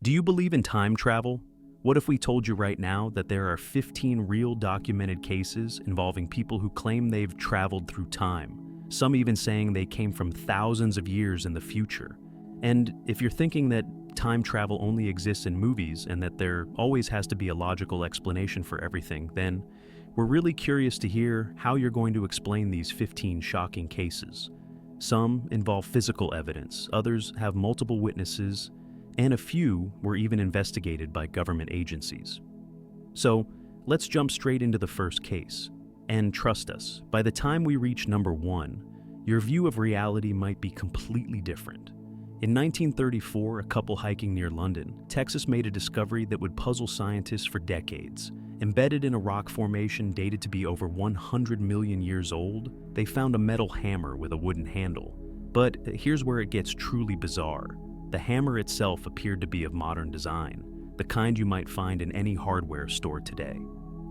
Do you believe in time travel? What if we told you right now that there are 15 real documented cases involving people who claim they've traveled through time, some even saying they came from thousands of years in the future? And if you're thinking that time travel only exists in movies and that there always has to be a logical explanation for everything, then we're really curious to hear how you're going to explain these 15 shocking cases. Some involve physical evidence, others have multiple witnesses, and a few were even investigated by government agencies. So, let's jump straight into the first case. And trust us, by the time we reach number 1, your view of reality might be completely different. In 1934, a couple hiking near London, Texas made a discovery that would puzzle scientists for decades. Embedded in a rock formation dated to be over 100 million years old, they found a metal hammer with a wooden handle. But here's where it gets truly bizarre. The hammer itself appeared to be of modern design, the kind you might find in any hardware store today.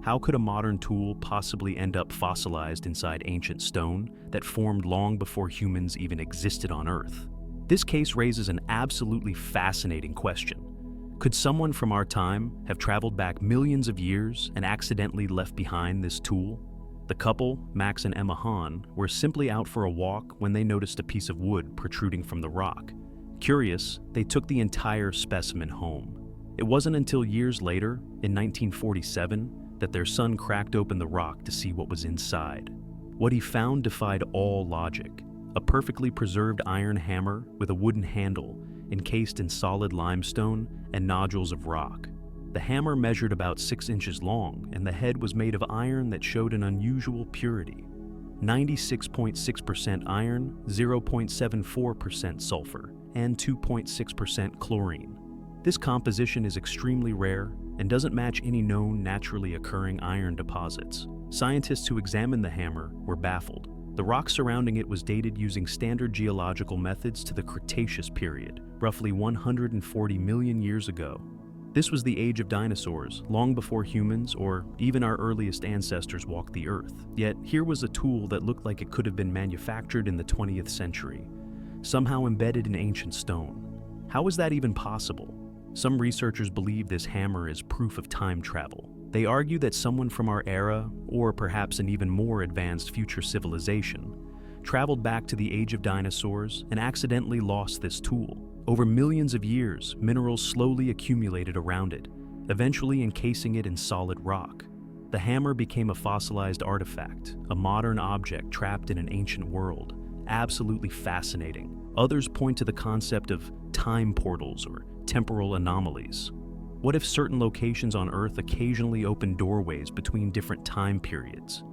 How could a modern tool possibly end up fossilized inside ancient stone that formed long before humans even existed on Earth? This case raises an absolutely fascinating question. Could someone from our time have traveled back millions of years and accidentally left behind this tool? The couple, Max and Emma Hahn, were simply out for a walk when they noticed a piece of wood protruding from the rock. Curious, they took the entire specimen home. It wasn't until years later, in 1947, that their son cracked open the rock to see what was inside. What he found defied all logic: a perfectly preserved iron hammer with a wooden handle encased in solid limestone and nodules of rock. The hammer measured about 6 inches long, and the head was made of iron that showed an unusual purity: 96.6% iron, 0.74% sulfur, and 2.6% chlorine. This composition is extremely rare and doesn't match any known naturally occurring iron deposits. Scientists who examined the hammer were baffled. The rock surrounding it was dated using standard geological methods to the Cretaceous period, roughly 140 million years ago. This was the age of dinosaurs, long before humans or even our earliest ancestors walked the Earth. Yet here was a tool that looked like it could have been manufactured in the 20th century, somehow embedded in ancient stone. How is that even possible? Some researchers believe this hammer is proof of time travel. They argue that someone from our era, or perhaps an even more advanced future civilization, traveled back to the age of dinosaurs and accidentally lost this tool. Over millions of years, minerals slowly accumulated around it, eventually encasing it in solid rock. The hammer became a fossilized artifact, a modern object trapped in an ancient world. Absolutely fascinating. Others point to the concept of time portals or temporal anomalies. What if certain locations on Earth occasionally open doorways between different time periods?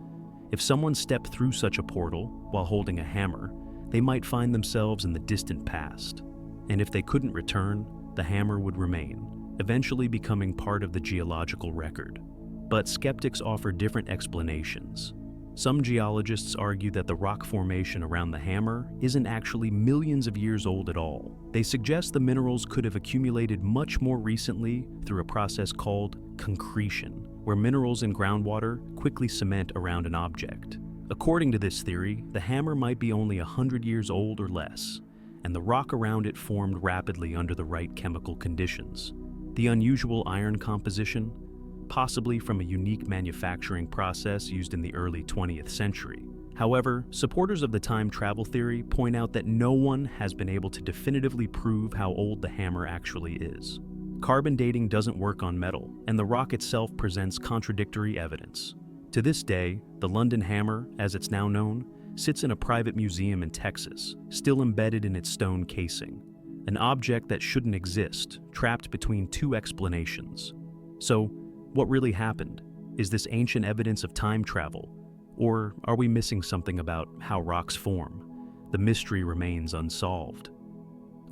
If someone stepped through such a portal while holding a hammer, they might find themselves in the distant past. And if they couldn't return, the hammer would remain, eventually becoming part of the geological record. But skeptics offer different explanations. Some geologists argue that the rock formation around the hammer isn't actually millions of years old at all. They suggest the minerals could have accumulated much more recently through a process called concretion, where minerals in groundwater quickly cement around an object. According to this theory, the hammer might be only 100 years old or less, and the rock around it formed rapidly under the right chemical conditions. The unusual iron composition, possibly from a unique manufacturing process used in the early 20th century. However, supporters of the time travel theory point out that no one has been able to definitively prove how old the hammer actually is. Carbon dating doesn't work on metal, and the rock itself presents contradictory evidence. To this day, the London hammer, as it's now known, sits in a private museum in Texas, still embedded in its stone casing. An object that shouldn't exist, trapped between two explanations. So, what really happened? Is this ancient evidence of time travel? Or are we missing something about how rocks form? The mystery remains unsolved.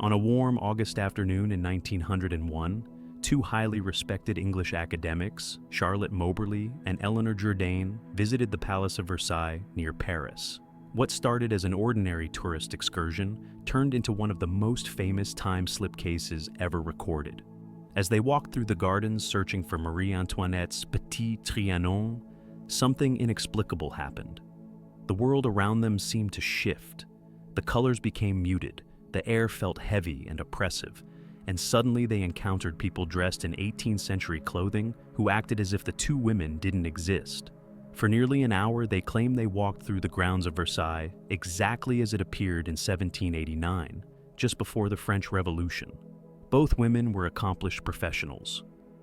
On a warm August afternoon in 1901, two highly respected English academics, Charlotte Moberly and Eleanor Jourdain, visited the Palace of Versailles near Paris. What started as an ordinary tourist excursion turned into one of the most famous time slip cases ever recorded. As they walked through the gardens searching for Marie Antoinette's Petit Trianon, something inexplicable happened. The world around them seemed to shift. The colors became muted, the air felt heavy and oppressive, and suddenly they encountered people dressed in 18th century clothing who acted as if the two women didn't exist. For nearly an hour, they claimed they walked through the grounds of Versailles exactly as it appeared in 1789, just before the French Revolution. Both women were accomplished professionals.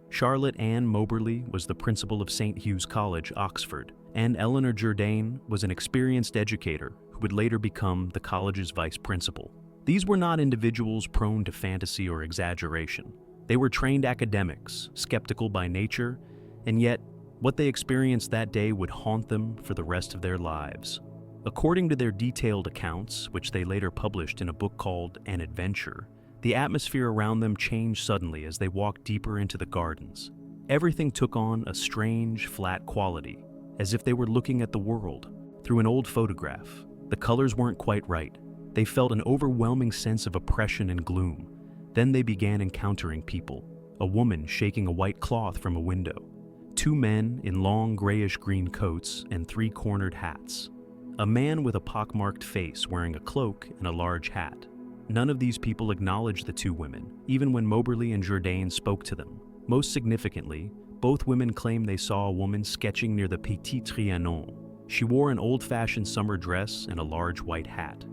Charlotte Ann Moberly was the principal of St. Hugh's College, Oxford, and Eleanor Jourdain was an experienced educator who would later become the college's vice principal. These were not individuals prone to fantasy or exaggeration. They were trained academics, skeptical by nature, and yet what they experienced that day would haunt them for the rest of their lives. According to their detailed accounts, which they later published in a book called An Adventure, the atmosphere around them changed suddenly as they walked deeper into the gardens. Everything took on a strange, flat quality, as if they were looking at the world through an old photograph. The colors weren't quite right. They felt an overwhelming sense of oppression and gloom. Then they began encountering people. A woman shaking a white cloth from a window. Two men in long grayish-green coats and three-cornered hats. A man with a pockmarked face wearing a cloak and a large hat. None of these people acknowledged the two women, even when Moberly and Jourdain spoke to them. Most significantly, both women claimed they saw a woman sketching near the Petit Trianon. She wore an old-fashioned summer dress and a large white hat.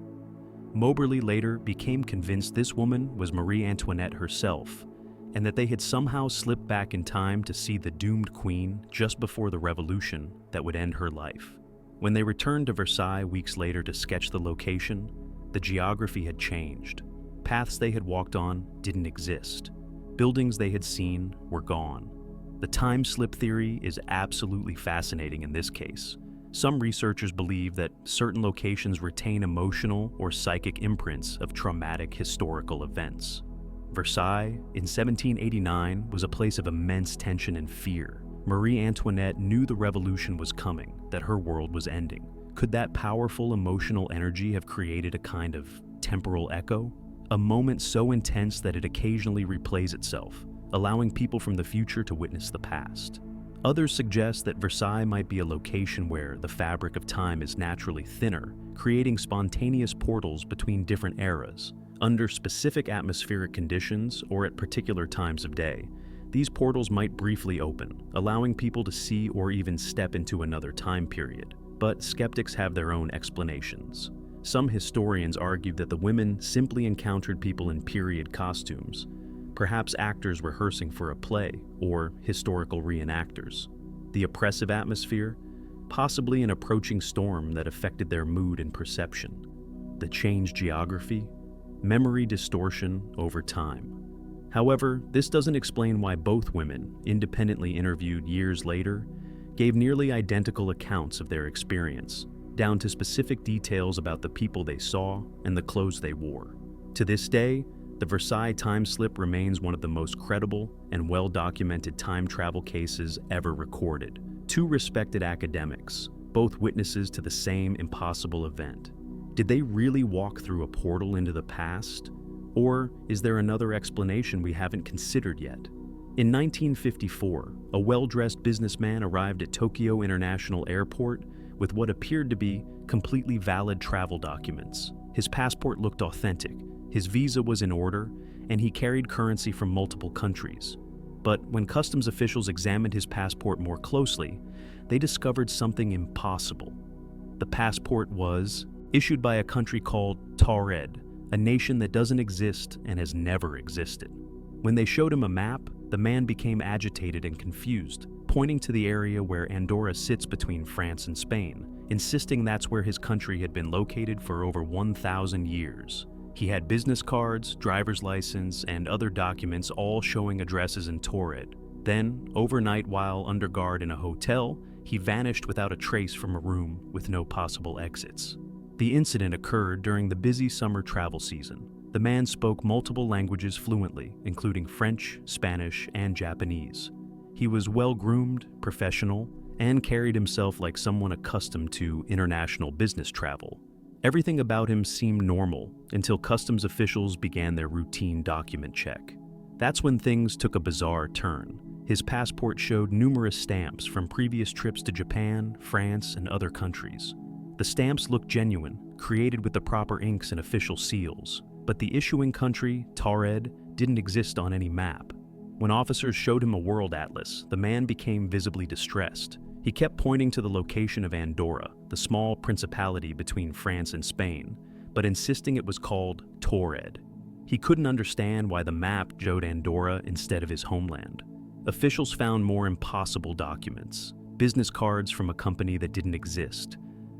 Moberly later became convinced this woman was Marie Antoinette herself, and that they had somehow slipped back in time to see the doomed queen just before the revolution that would end her life. When they returned to Versailles weeks later to sketch the location, the geography had changed. Paths they had walked on didn't exist. Buildings they had seen were gone. The time slip theory is absolutely fascinating in this case. Some researchers believe that certain locations retain emotional or psychic imprints of traumatic historical events. Versailles, in 1789, was a place of immense tension and fear. Marie Antoinette knew the revolution was coming, that her world was ending. Could that powerful emotional energy have created a kind of temporal echo? A moment so intense that it occasionally replays itself, allowing people from the future to witness the past. Others suggest that Versailles might be a location where the fabric of time is naturally thinner, creating spontaneous portals between different eras. Under specific atmospheric conditions or at particular times of day, these portals might briefly open, allowing people to see or even step into another time period. But skeptics have their own explanations. Some historians argue that the women simply encountered people in period costumes, perhaps actors rehearsing for a play or historical reenactors. The oppressive atmosphere, possibly an approaching storm that affected their mood and perception. The changed geography, memory distortion over time. However, this doesn't explain why both women, independently interviewed years later, gave nearly identical accounts of their experience, down to specific details about the people they saw and the clothes they wore. To this day, the Versailles time slip remains one of the most credible and well-documented time travel cases ever recorded. Two respected academics, both witnesses to the same impossible event. Did they really walk through a portal into the past? Or is there another explanation we haven't considered yet? In 1954, a well-dressed businessman arrived at Tokyo International Airport with what appeared to be completely valid travel documents. His passport looked authentic, his visa was in order, and he carried currency from multiple countries. But when customs officials examined his passport more closely, they discovered something impossible. The passport was issued by a country called Taured, a nation that doesn't exist and has never existed. When they showed him a map, the man became agitated and confused, pointing to the area where Andorra sits between France and Spain, insisting that's where his country had been located for over 1,000 years. He had business cards, driver's license, and other documents all showing addresses in Taured. Then, overnight while under guard in a hotel, he vanished without a trace from a room with no possible exits. The incident occurred during the busy summer travel season. The man spoke multiple languages fluently, including French, Spanish, and Japanese. He was well-groomed, professional, and carried himself like someone accustomed to international business travel. Everything about him seemed normal until customs officials began their routine document check. That's when things took a bizarre turn. His passport showed numerous stamps from previous trips to Japan, France, and other countries. The stamps looked genuine, created with the proper inks and official seals, but the issuing country, Taured, didn't exist on any map. When officers showed him a world atlas, the man became visibly distressed. He kept pointing to the location of Andorra, the small principality between France and Spain, but insisting it was called Taured. He couldn't understand why the map showed Andorra instead of his homeland. Officials found more impossible documents: business cards from a company that didn't exist,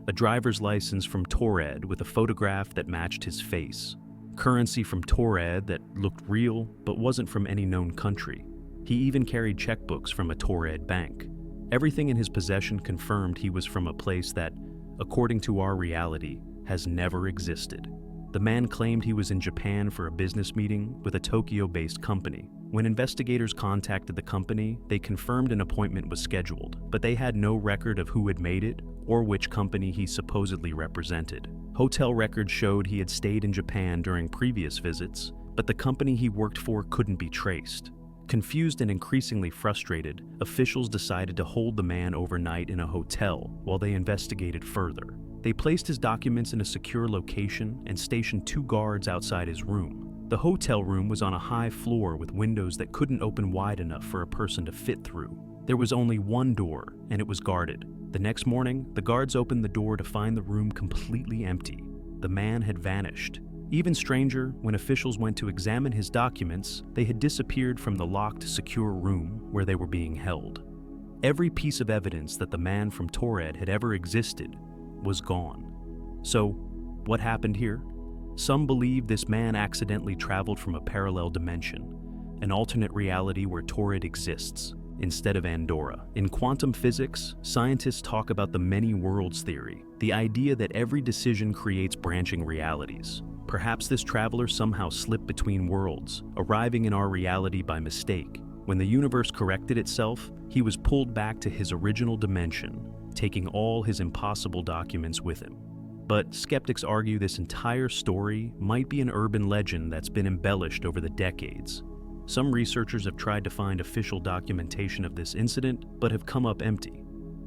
a driver's license from Taured with a photograph that matched his face, currency from Taured that looked real but wasn't from any known country. He even carried checkbooks from a Taured bank. Everything in his possession confirmed he was from a place that, according to our reality, has never existed. The man claimed he was in Japan for a business meeting with a Tokyo-based company. When investigators contacted the company, they confirmed an appointment was scheduled, but they had no record of who had made it or which company he supposedly represented. Hotel records showed he had stayed in Japan during previous visits, but the company he worked for couldn't be traced. Confused and increasingly frustrated, officials decided to hold the man overnight in a hotel while they investigated further. They placed his documents in a secure location and stationed 2 guards outside his room. The hotel room was on a high floor with windows that couldn't open wide enough for a person to fit through. There was only one door, and it was guarded. The next morning, the guards opened the door to find the room completely empty. The man had vanished. Even stranger, when officials went to examine his documents, they had disappeared from the locked, secure room where they were being held. Every piece of evidence that the man from Taured had ever existed was gone. So, what happened here? Some believe this man accidentally traveled from a parallel dimension, an alternate reality where Taured exists, instead of Andorra. In quantum physics, scientists talk about the many worlds theory, the idea that every decision creates branching realities. Perhaps this traveler somehow slipped between worlds, arriving in our reality by mistake. When the universe corrected itself, he was pulled back to his original dimension, taking all his impossible documents with him. But skeptics argue this entire story might be an urban legend that's been embellished over the decades. Some researchers have tried to find official documentation of this incident, but have come up empty.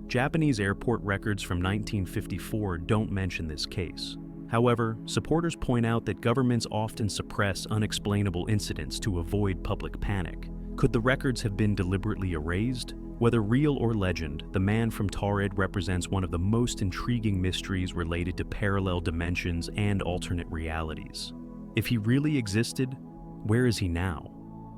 Japanese airport records from 1954 don't mention this case. However, supporters point out that governments often suppress unexplainable incidents to avoid public panic. Could the records have been deliberately erased? Whether real or legend, the man from Taured represents one of the most intriguing mysteries related to parallel dimensions and alternate realities. If he really existed, where is he now?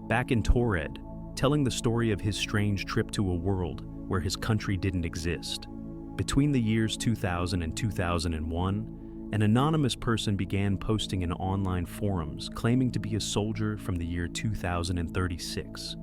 Back in Taured, telling the story of his strange trip to a world where his country didn't exist. Between the years 2000 and 2001, an anonymous person began posting in online forums claiming to be a soldier from the year 2036.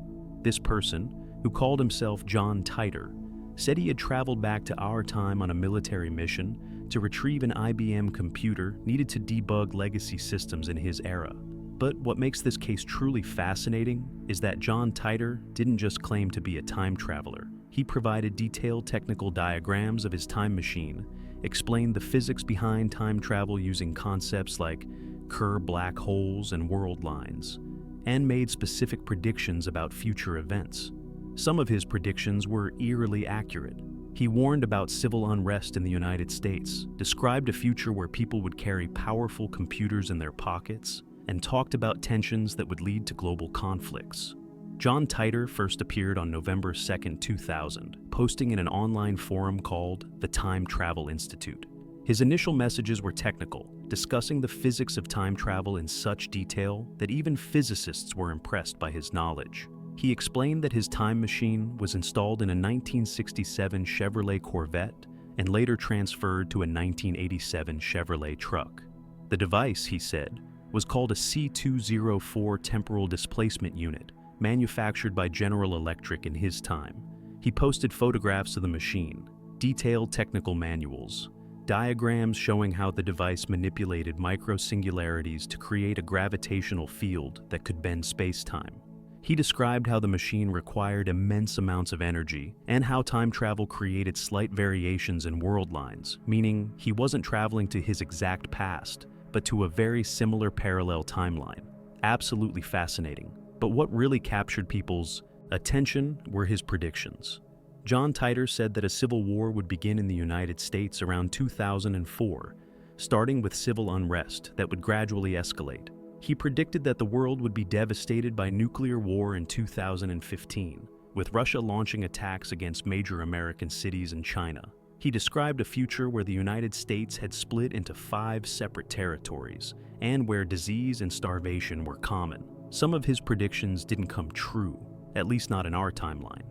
This person, who called himself John Titor, said he had traveled back to our time on a military mission to retrieve an IBM computer needed to debug legacy systems in his era. But what makes this case truly fascinating is that John Titor didn't just claim to be a time traveler. He provided detailed technical diagrams of his time machine, explained the physics behind time travel using concepts like Kerr black holes and world lines, and made specific predictions about future events. Some of his predictions were eerily accurate. He warned about civil unrest in the United States, described a future where people would carry powerful computers in their pockets, and talked about tensions that would lead to global conflicts. John Titor first appeared on November 2, 2000, posting in an online forum called the Time Travel Institute. His initial messages were technical, discussing the physics of time travel in such detail that even physicists were impressed by his knowledge. He explained that his time machine was installed in a 1967 Chevrolet Corvette and later transferred to a 1987 Chevrolet truck. The device, he said, was called a C204 temporal displacement unit, manufactured by General Electric in his time. He posted photographs of the machine, detailed technical manuals, diagrams showing how the device manipulated microsingularities to create a gravitational field that could bend space-time. He described how the machine required immense amounts of energy and how time travel created slight variations in world lines, meaning he wasn't traveling to his exact past, but to a very similar parallel timeline. Absolutely fascinating. But what really captured people's attention were his predictions. John Titor said that a civil war would begin in the United States around 2004, starting with civil unrest that would gradually escalate. He predicted that the world would be devastated by nuclear war in 2015, with Russia launching attacks against major American cities and China. He described a future where the United States had split into 5 separate territories, and where disease and starvation were common. Some of his predictions didn't come true, at least not in our timeline.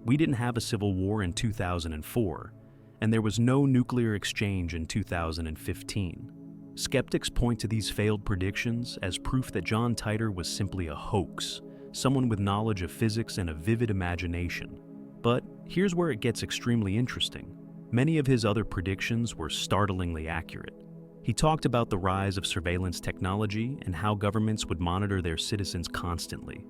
We didn't have a civil war in 2004, and there was no nuclear exchange in 2015. Skeptics point to these failed predictions as proof that John Titor was simply a hoax, someone with knowledge of physics and a vivid imagination. But here's where it gets extremely interesting. Many of his other predictions were startlingly accurate. He talked about the rise of surveillance technology and how governments would monitor their citizens constantly.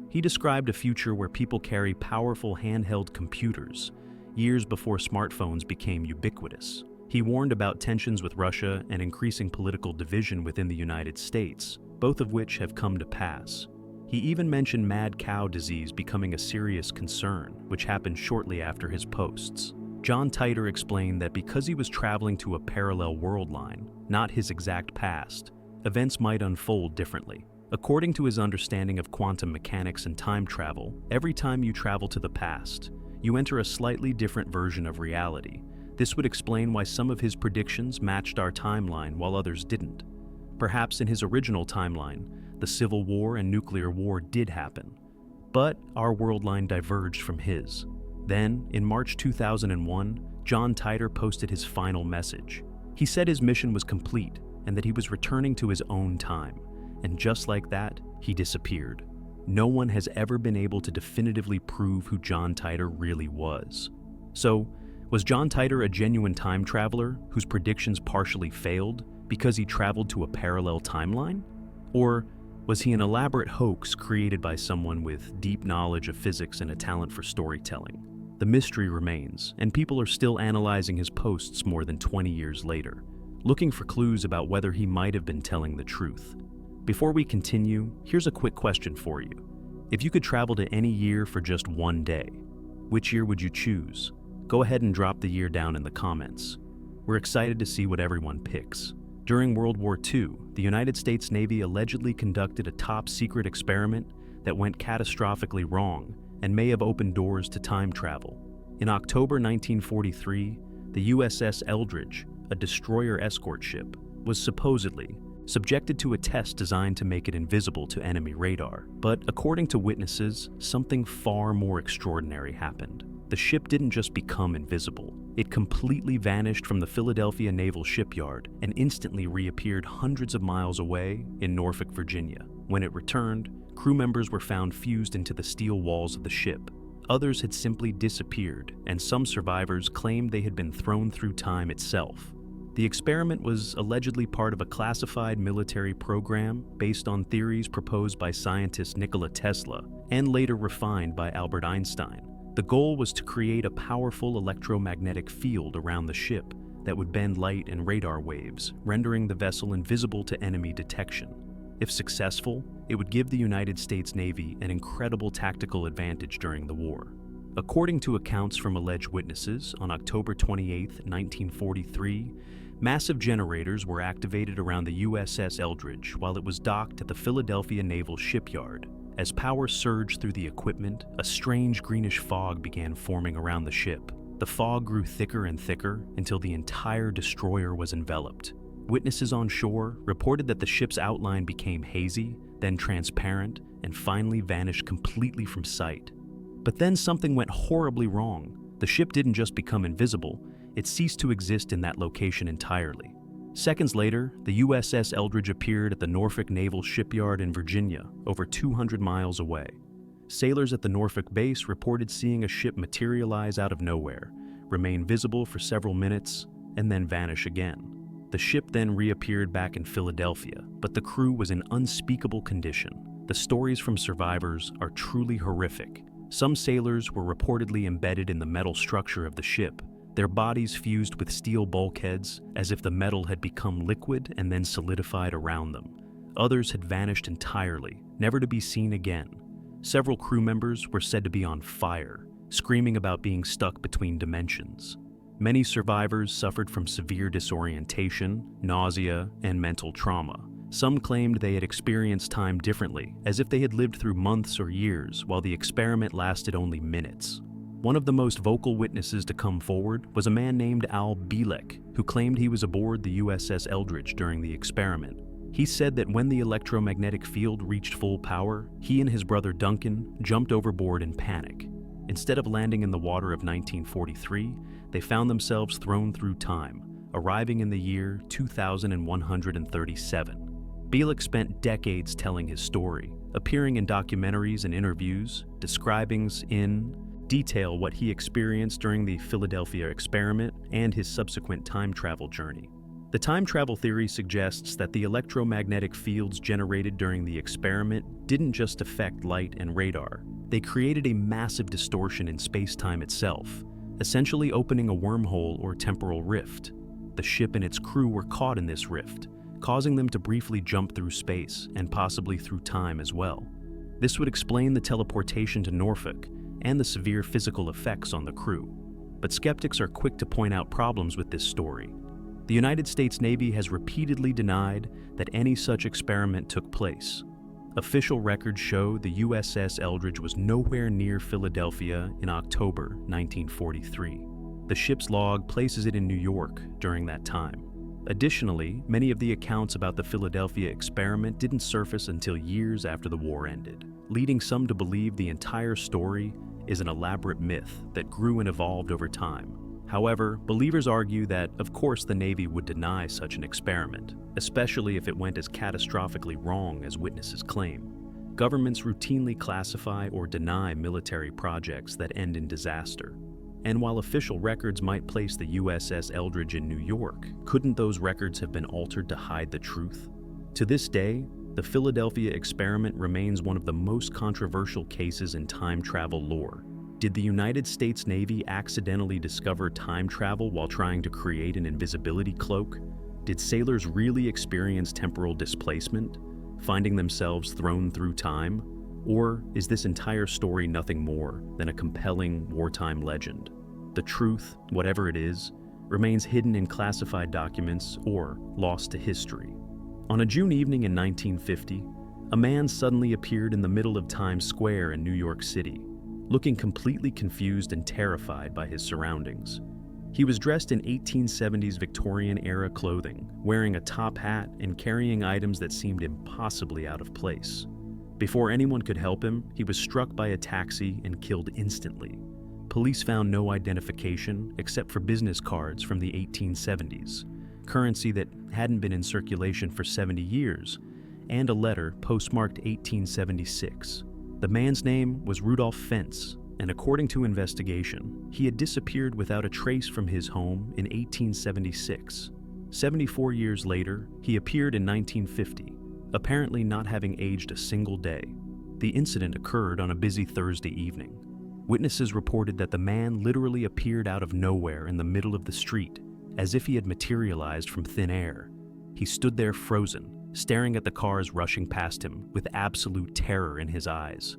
He described a future where people carry powerful handheld computers, years before smartphones became ubiquitous. He warned about tensions with Russia and increasing political division within the United States, both of which have come to pass. He even mentioned mad cow disease becoming a serious concern, which happened shortly after his posts. John Titor explained that because he was traveling to a parallel world line, not his exact past, events might unfold differently. According to his understanding of quantum mechanics and time travel, every time you travel to the past, you enter a slightly different version of reality. This would explain why some of his predictions matched our timeline while others didn't. Perhaps in his original timeline, the Civil War and nuclear war did happen, but our world line diverged from his. Then, in March 2001, John Titor posted his final message. He said his mission was complete and that he was returning to his own time. And just like that, he disappeared. No one has ever been able to definitively prove who John Titor really was. So, was John Titor a genuine time traveler whose predictions partially failed because he traveled to a parallel timeline? Or was he an elaborate hoax created by someone with deep knowledge of physics and a talent for storytelling? The mystery remains, and people are still analyzing his posts more than 20 years later, looking for clues about whether he might have been telling the truth. Before we continue, here's a quick question for you. If you could travel to any year for just one day, which year would you choose? Go ahead and drop the year down in the comments. We're excited to see what everyone picks. During World War II, the United States Navy allegedly conducted a top-secret experiment that went catastrophically wrong and may have opened doors to time travel. In October 1943, the USS Eldridge, a destroyer escort ship, was supposedly subjected to a test designed to make it invisible to enemy radar. But according to witnesses, something far more extraordinary happened. The ship didn't just become invisible. It completely vanished from the Philadelphia Naval Shipyard and instantly reappeared hundreds of miles away in Norfolk, Virginia. When it returned, crew members were found fused into the steel walls of the ship. Others had simply disappeared, and some survivors claimed they had been thrown through time itself. The experiment was allegedly part of a classified military program based on theories proposed by scientist Nikola Tesla and later refined by Albert Einstein. The goal was to create a powerful electromagnetic field around the ship that would bend light and radar waves, rendering the vessel invisible to enemy detection. If successful, it would give the United States Navy an incredible tactical advantage during the war. According to accounts from alleged witnesses, on October 28, 1943, massive generators were activated around the USS Eldridge while it was docked at the Philadelphia Naval Shipyard. As power surged through the equipment, a strange greenish fog began forming around the ship. The fog grew thicker and thicker until the entire destroyer was enveloped. Witnesses on shore reported that the ship's outline became hazy, then transparent, and finally vanished completely from sight. But then something went horribly wrong. The ship didn't just become invisible, it ceased to exist in that location entirely. Seconds later, the USS Eldridge appeared at the Norfolk Naval Shipyard in Virginia, over 200 miles away. Sailors at the Norfolk base reported seeing a ship materialize out of nowhere, remain visible for several minutes, and then vanish again. The ship then reappeared back in Philadelphia, but the crew was in unspeakable condition. The stories from survivors are truly horrific. Some sailors were reportedly embedded in the metal structure of the ship, their bodies fused with steel bulkheads as if the metal had become liquid and then solidified around them. Others had vanished entirely, never to be seen again. Several crew members were said to be on fire, screaming about being stuck between dimensions. Many survivors suffered from severe disorientation, nausea, and mental trauma, Some claimed they had experienced time differently, as if they had lived through months or years, while the experiment lasted only minutes. One of the most vocal witnesses to come forward was a man named Al Bielek, who claimed he was aboard the USS Eldridge during the experiment. He said that when the electromagnetic field reached full power, he and his brother Duncan jumped overboard in panic. Instead of landing in the water of 1943, they found themselves thrown through time, arriving in the year 2137. Bielek spent decades telling his story, appearing in documentaries and interviews, describing in detail what he experienced during the Philadelphia experiment and his subsequent time travel journey. The time travel theory suggests that the electromagnetic fields generated during the experiment didn't just affect light and radar. They created a massive distortion in space-time itself, essentially opening a wormhole or temporal rift. The ship and its crew were caught in this rift, causing them to briefly jump through space and possibly through time as well. This would explain the teleportation to Norfolk and the severe physical effects on the crew. But skeptics are quick to point out problems with this story. The United States Navy has repeatedly denied that any such experiment took place. Official records show the USS Eldridge was nowhere near Philadelphia in October 1943. The ship's log places it in New York during that time. Additionally, many of the accounts about the Philadelphia experiment didn't surface until years after the war ended, leading some to believe the entire story is an elaborate myth that grew and evolved over time. However, believers argue that, of course, the Navy would deny such an experiment, especially if it went as catastrophically wrong as witnesses claim. Governments routinely classify or deny military projects that end in disaster. And while official records might place the USS Eldridge in New York, couldn't those records have been altered to hide the truth? To this day, the Philadelphia experiment remains one of the most controversial cases in time travel lore. Did the United States Navy accidentally discover time travel while trying to create an invisibility cloak? Did sailors really experience temporal displacement, finding themselves thrown through time? Or is this entire story nothing more than a compelling wartime legend? The truth, whatever it is, remains hidden in classified documents or lost to history. On a June evening in 1950, a man suddenly appeared in the middle of Times Square in New York City, looking completely confused and terrified by his surroundings. He was dressed in 1870s Victorian-era clothing, wearing a top hat and carrying items that seemed impossibly out of place. Before anyone could help him, he was struck by a taxi and killed instantly. Police found no identification except for business cards from the 1870s, currency that hadn't been in circulation for 70 years, and a letter postmarked 1876. The man's name was Rudolph Fentz, and according to investigation, he had disappeared without a trace from his home in 1876. 74 years later, he appeared in 1950, apparently not having aged a single day. The incident occurred on a busy Thursday evening. Witnesses reported that the man literally appeared out of nowhere in the middle of the street, as if he had materialized from thin air. He stood there frozen, staring at the cars rushing past him with absolute terror in his eyes.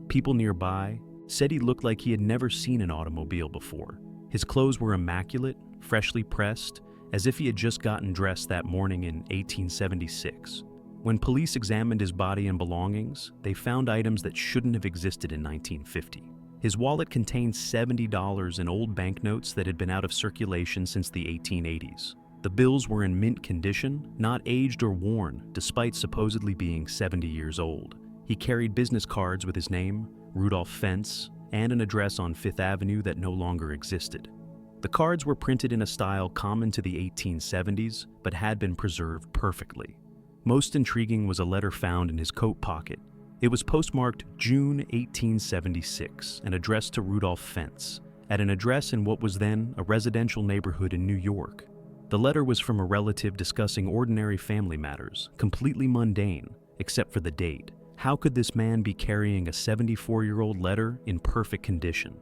People nearby said he looked like he had never seen an automobile before. His clothes were immaculate, freshly pressed, as if he had just gotten dressed that morning in 1876. When police examined his body and belongings, they found items that shouldn't have existed in 1950. His wallet contained $70 in old banknotes that had been out of circulation since the 1880s. The bills were in mint condition, not aged or worn, despite supposedly being 70 years old. He carried business cards with his name, Rudolph Fentz, and an address on Fifth Avenue that no longer existed. The cards were printed in a style common to the 1870s, but had been preserved perfectly. Most intriguing was a letter found in his coat pocket. It was postmarked June 1876 and addressed to Rudolph Fentz, at an address in what was then a residential neighborhood in New York. The letter was from a relative discussing ordinary family matters, completely mundane, except for the date. How could this man be carrying a 74-year-old letter in perfect condition?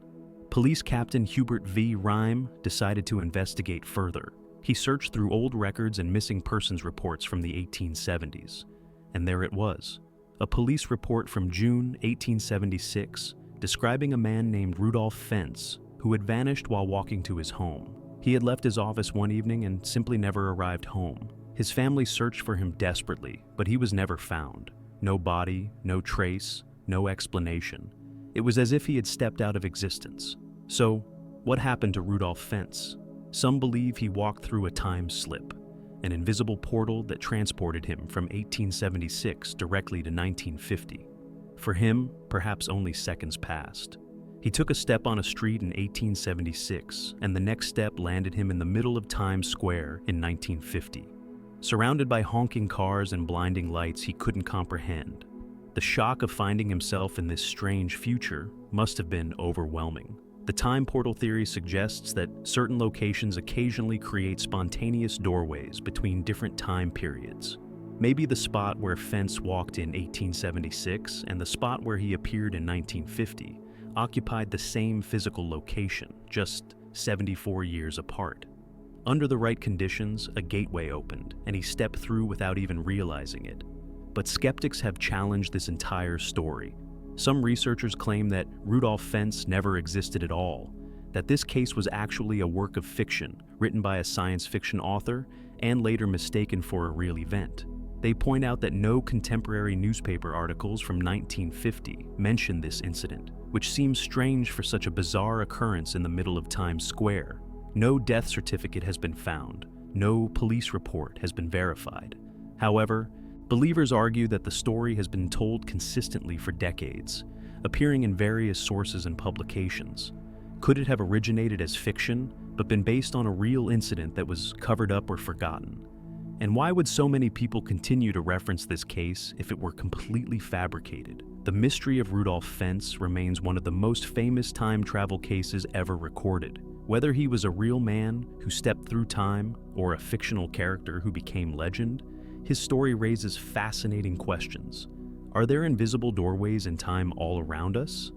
Police Captain Hubert V. Rhyme decided to investigate further. He searched through old records and missing persons reports from the 1870s. And there it was, a police report from June 1876 describing a man named Rudolph Fentz who had vanished while walking to his home. He had left his office one evening and simply never arrived home. His family searched for him desperately, but he was never found. No body, no trace, no explanation. It was as if he had stepped out of existence. So, what happened to Rudolf Fentz? Some believe he walked through a time slip, an invisible portal that transported him from 1876 directly to 1950. For him, perhaps only seconds passed. He took a step on a street in 1876, and the next step landed him in the middle of Times Square in 1950. Surrounded by honking cars and blinding lights he couldn't comprehend, the shock of finding himself in this strange future must have been overwhelming. The time portal theory suggests that certain locations occasionally create spontaneous doorways between different time periods. Maybe the spot where Fentz walked in 1876 and the spot where he appeared in 1950 occupied the same physical location, just 74 years apart. Under the right conditions, a gateway opened, and he stepped through without even realizing it. But skeptics have challenged this entire story. Some researchers claim that Rudolf Fentz never existed at all, that this case was actually a work of fiction written by a science fiction author and later mistaken for a real event. They point out that no contemporary newspaper articles from 1950 mention this incident, which seems strange for such a bizarre occurrence in the middle of Times Square. No death certificate has been found. No police report has been verified. However, believers argue that the story has been told consistently for decades, appearing in various sources and publications. Could it have originated as fiction, but been based on a real incident that was covered up or forgotten? And why would so many people continue to reference this case if it were completely fabricated? The mystery of Rudolf Fentz remains one of the most famous time travel cases ever recorded. Whether he was a real man who stepped through time or a fictional character who became legend, his story raises fascinating questions. Are there invisible doorways in time all around us?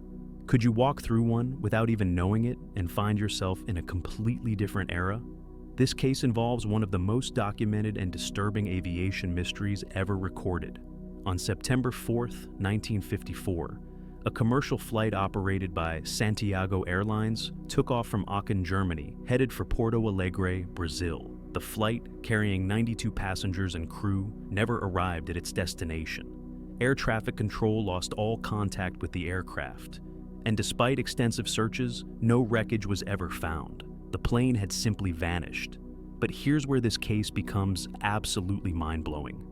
Could you walk through one without even knowing it and find yourself in a completely different era? This case involves one of the most documented and disturbing aviation mysteries ever recorded. On September 4th, 1954, a commercial flight operated by Santiago Airlines took off from Aachen, Germany, headed for Porto Alegre, Brazil. The flight, carrying 92 passengers and crew, never arrived at its destination. Air traffic control lost all contact with the aircraft, and despite extensive searches, no wreckage was ever found. The plane had simply vanished. But here's where this case becomes absolutely mind-blowing.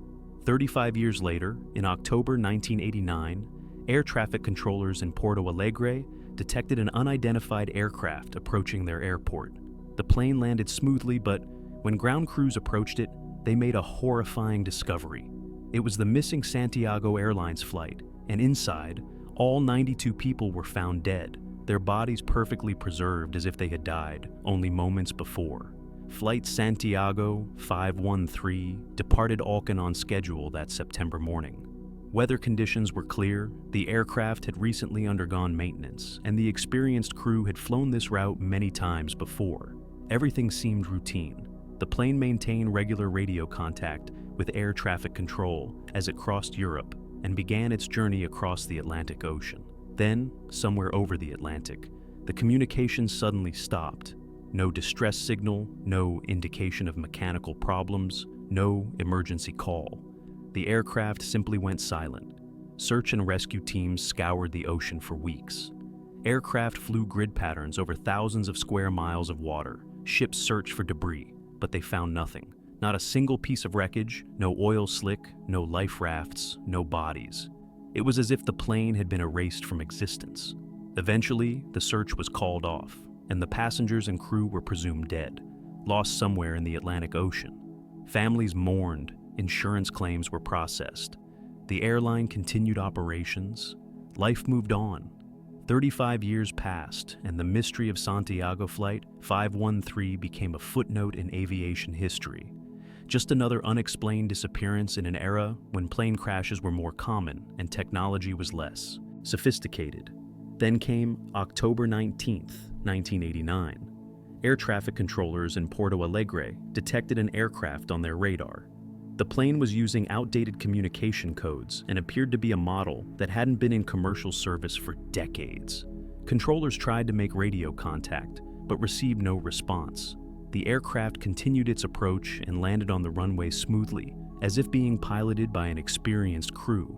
35 years later, in October 1989, air traffic controllers in Porto Alegre detected an unidentified aircraft approaching their airport. The plane landed smoothly, but when ground crews approached it, they made a horrifying discovery. It was the missing Santiago Airlines flight, and inside, all 92 people were found dead, their bodies perfectly preserved as if they had died only moments before. Flight Santiago 513 departed Aachen on schedule that September morning. Weather conditions were clear, the aircraft had recently undergone maintenance, and the experienced crew had flown this route many times before. Everything seemed routine. The plane maintained regular radio contact with air traffic control as it crossed Europe and began its journey across the Atlantic Ocean. Then, somewhere over the Atlantic, the communications suddenly stopped. No distress signal, no indication of mechanical problems, no emergency call. The aircraft simply went silent. Search and rescue teams scoured the ocean for weeks. Aircraft flew grid patterns over thousands of square miles of water. Ships searched for debris, but they found nothing. Not a single piece of wreckage, no oil slick, no life rafts, no bodies. It was as if the plane had been erased from existence. Eventually, the search was called off, and the passengers and crew were presumed dead, lost somewhere in the Atlantic Ocean. Families mourned, insurance claims were processed. The airline continued operations. Life moved on. 35 years passed, and the mystery of Santiago Flight 513 became a footnote in aviation history. Just another unexplained disappearance in an era when plane crashes were more common and technology was less sophisticated. Then came October 19th, 1989. Air traffic controllers in Porto Alegre detected an aircraft on their radar. The plane was using outdated communication codes and appeared to be a model that hadn't been in commercial service for decades. Controllers tried to make radio contact, but received no response. The aircraft continued its approach and landed on the runway smoothly, as if being piloted by an experienced crew.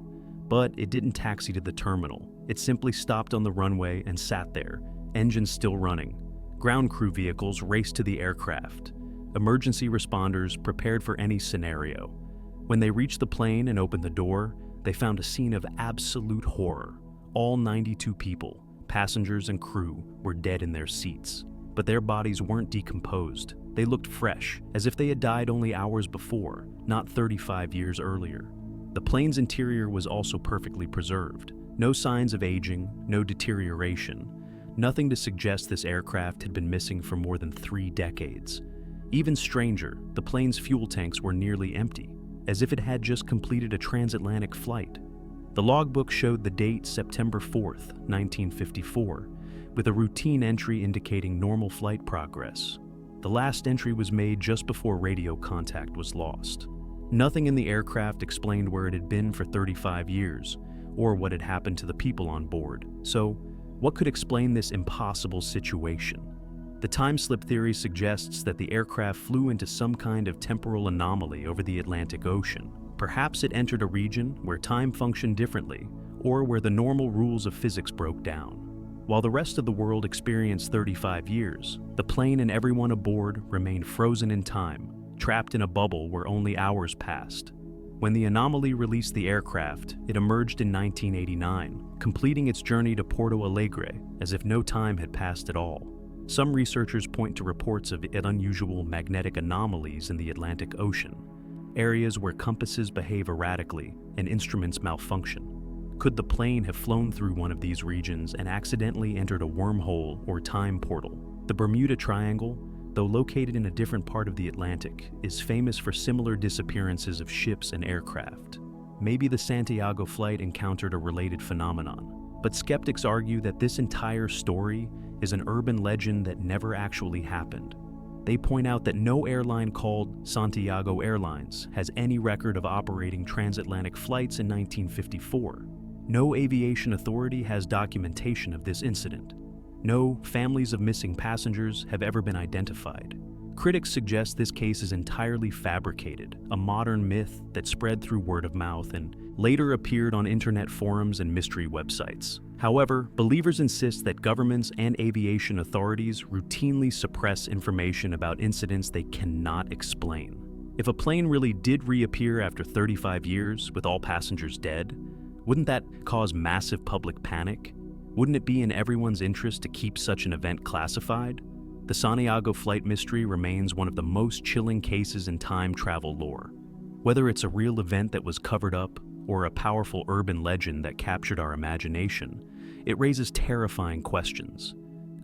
But it didn't taxi to the terminal. It simply stopped on the runway and sat there, engines still running. Ground crew vehicles raced to the aircraft. Emergency responders prepared for any scenario. When they reached the plane and opened the door, they found a scene of absolute horror. All 92 people, passengers and crew, were dead in their seats. But their bodies weren't decomposed. They looked fresh, as if they had died only hours before, not 35 years earlier. The plane's interior was also perfectly preserved. No signs of aging, no deterioration. Nothing to suggest this aircraft had been missing for more than 3 decades. Even stranger, the plane's fuel tanks were nearly empty, as if it had just completed a transatlantic flight. The logbook showed the date September 4th, 1954, with a routine entry indicating normal flight progress. The last entry was made just before radio contact was lost. Nothing in the aircraft explained where it had been for 35 years, or what had happened to the people on board. So, what could explain this impossible situation? The time slip theory suggests that the aircraft flew into some kind of temporal anomaly over the Atlantic Ocean. Perhaps it entered a region where time functioned differently, or where the normal rules of physics broke down. While the rest of the world experienced 35 years, the plane and everyone aboard remained frozen in time, trapped in a bubble where only hours passed. When the anomaly released the aircraft, it emerged in 1989, completing its journey to Porto Alegre as if no time had passed at all. Some researchers point to reports of unusual magnetic anomalies in the Atlantic Ocean, areas where compasses behave erratically and instruments malfunction. Could the plane have flown through one of these regions and accidentally entered a wormhole or time portal? The Bermuda Triangle, though located in a different part of the Atlantic, is famous for similar disappearances of ships and aircraft. Maybe the Santiago flight encountered a related phenomenon, but skeptics argue that this entire story is an urban legend that never actually happened. They point out that no airline called Santiago Airlines has any record of operating transatlantic flights in 1954. No aviation authority has documentation of this incident. No families of missing passengers have ever been identified. Critics suggest this case is entirely fabricated, a modern myth that spread through word of mouth and later appeared on internet forums and mystery websites. However, believers insist that governments and aviation authorities routinely suppress information about incidents they cannot explain. If a plane really did reappear after 35 years with all passengers dead, wouldn't that cause massive public panic? Wouldn't it be in everyone's interest to keep such an event classified? The Santiago flight mystery remains one of the most chilling cases in time travel lore. Whether it's a real event that was covered up or a powerful urban legend that captured our imagination, it raises terrifying questions.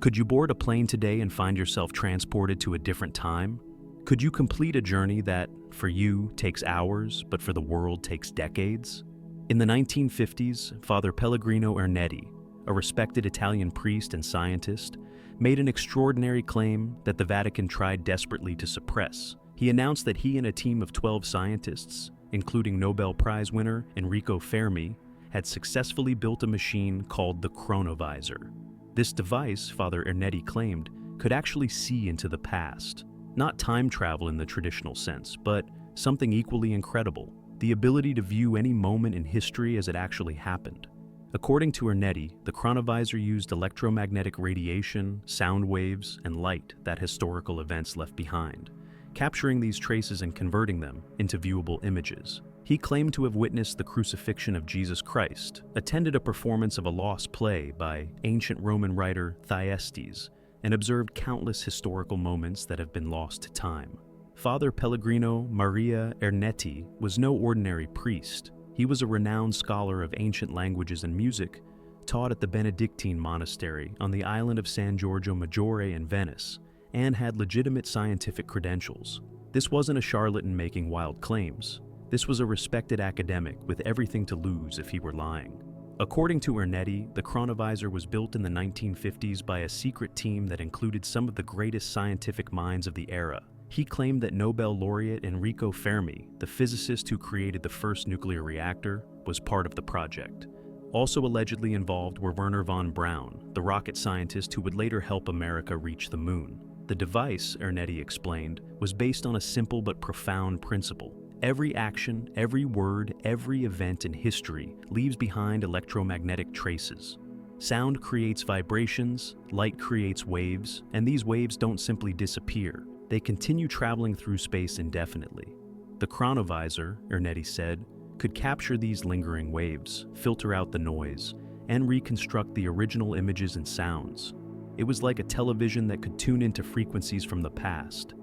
Could you board a plane today and find yourself transported to a different time? Could you complete a journey that, for you, takes hours, but for the world takes decades? In the 1950s, Father Pellegrino Ernetti, a respected Italian priest and scientist, made an extraordinary claim that the Vatican tried desperately to suppress. He announced that he and a team of 12 scientists, including Nobel Prize winner Enrico Fermi, had successfully built a machine called the chronovisor. This device, Father Ernetti claimed, could actually see into the past. Not time travel in the traditional sense, but something equally incredible: the ability to view any moment in history as it actually happened. According to Ernetti, the chronovisor used electromagnetic radiation, sound waves, and light that historical events left behind, capturing these traces and converting them into viewable images. He claimed to have witnessed the crucifixion of Jesus Christ, attended a performance of a lost play by ancient Roman writer Thyestes, and observed countless historical moments that have been lost to time. Father Pellegrino Maria Ernetti was no ordinary priest. He was a renowned scholar of ancient languages and music, taught at the Benedictine monastery on the island of San Giorgio Maggiore in Venice, and had legitimate scientific credentials. This wasn't a charlatan making wild claims. This was a respected academic with everything to lose if he were lying. According to Ernetti, the chronovisor was built in the 1950s by a secret team that included some of the greatest scientific minds of the era. He claimed that Nobel laureate Enrico Fermi, the physicist who created the first nuclear reactor, was part of the project. Also allegedly involved were Wernher von Braun, the rocket scientist who would later help America reach the moon. The device, Ernetti explained, was based on a simple but profound principle. Every action, every word, every event in history leaves behind electromagnetic traces. Sound creates vibrations, light creates waves, and these waves don't simply disappear. They continue traveling through space indefinitely. The chronovisor, Ernetti said, could capture these lingering waves, filter out the noise, and reconstruct the original images and sounds. It was like a television that could tune into frequencies from the past.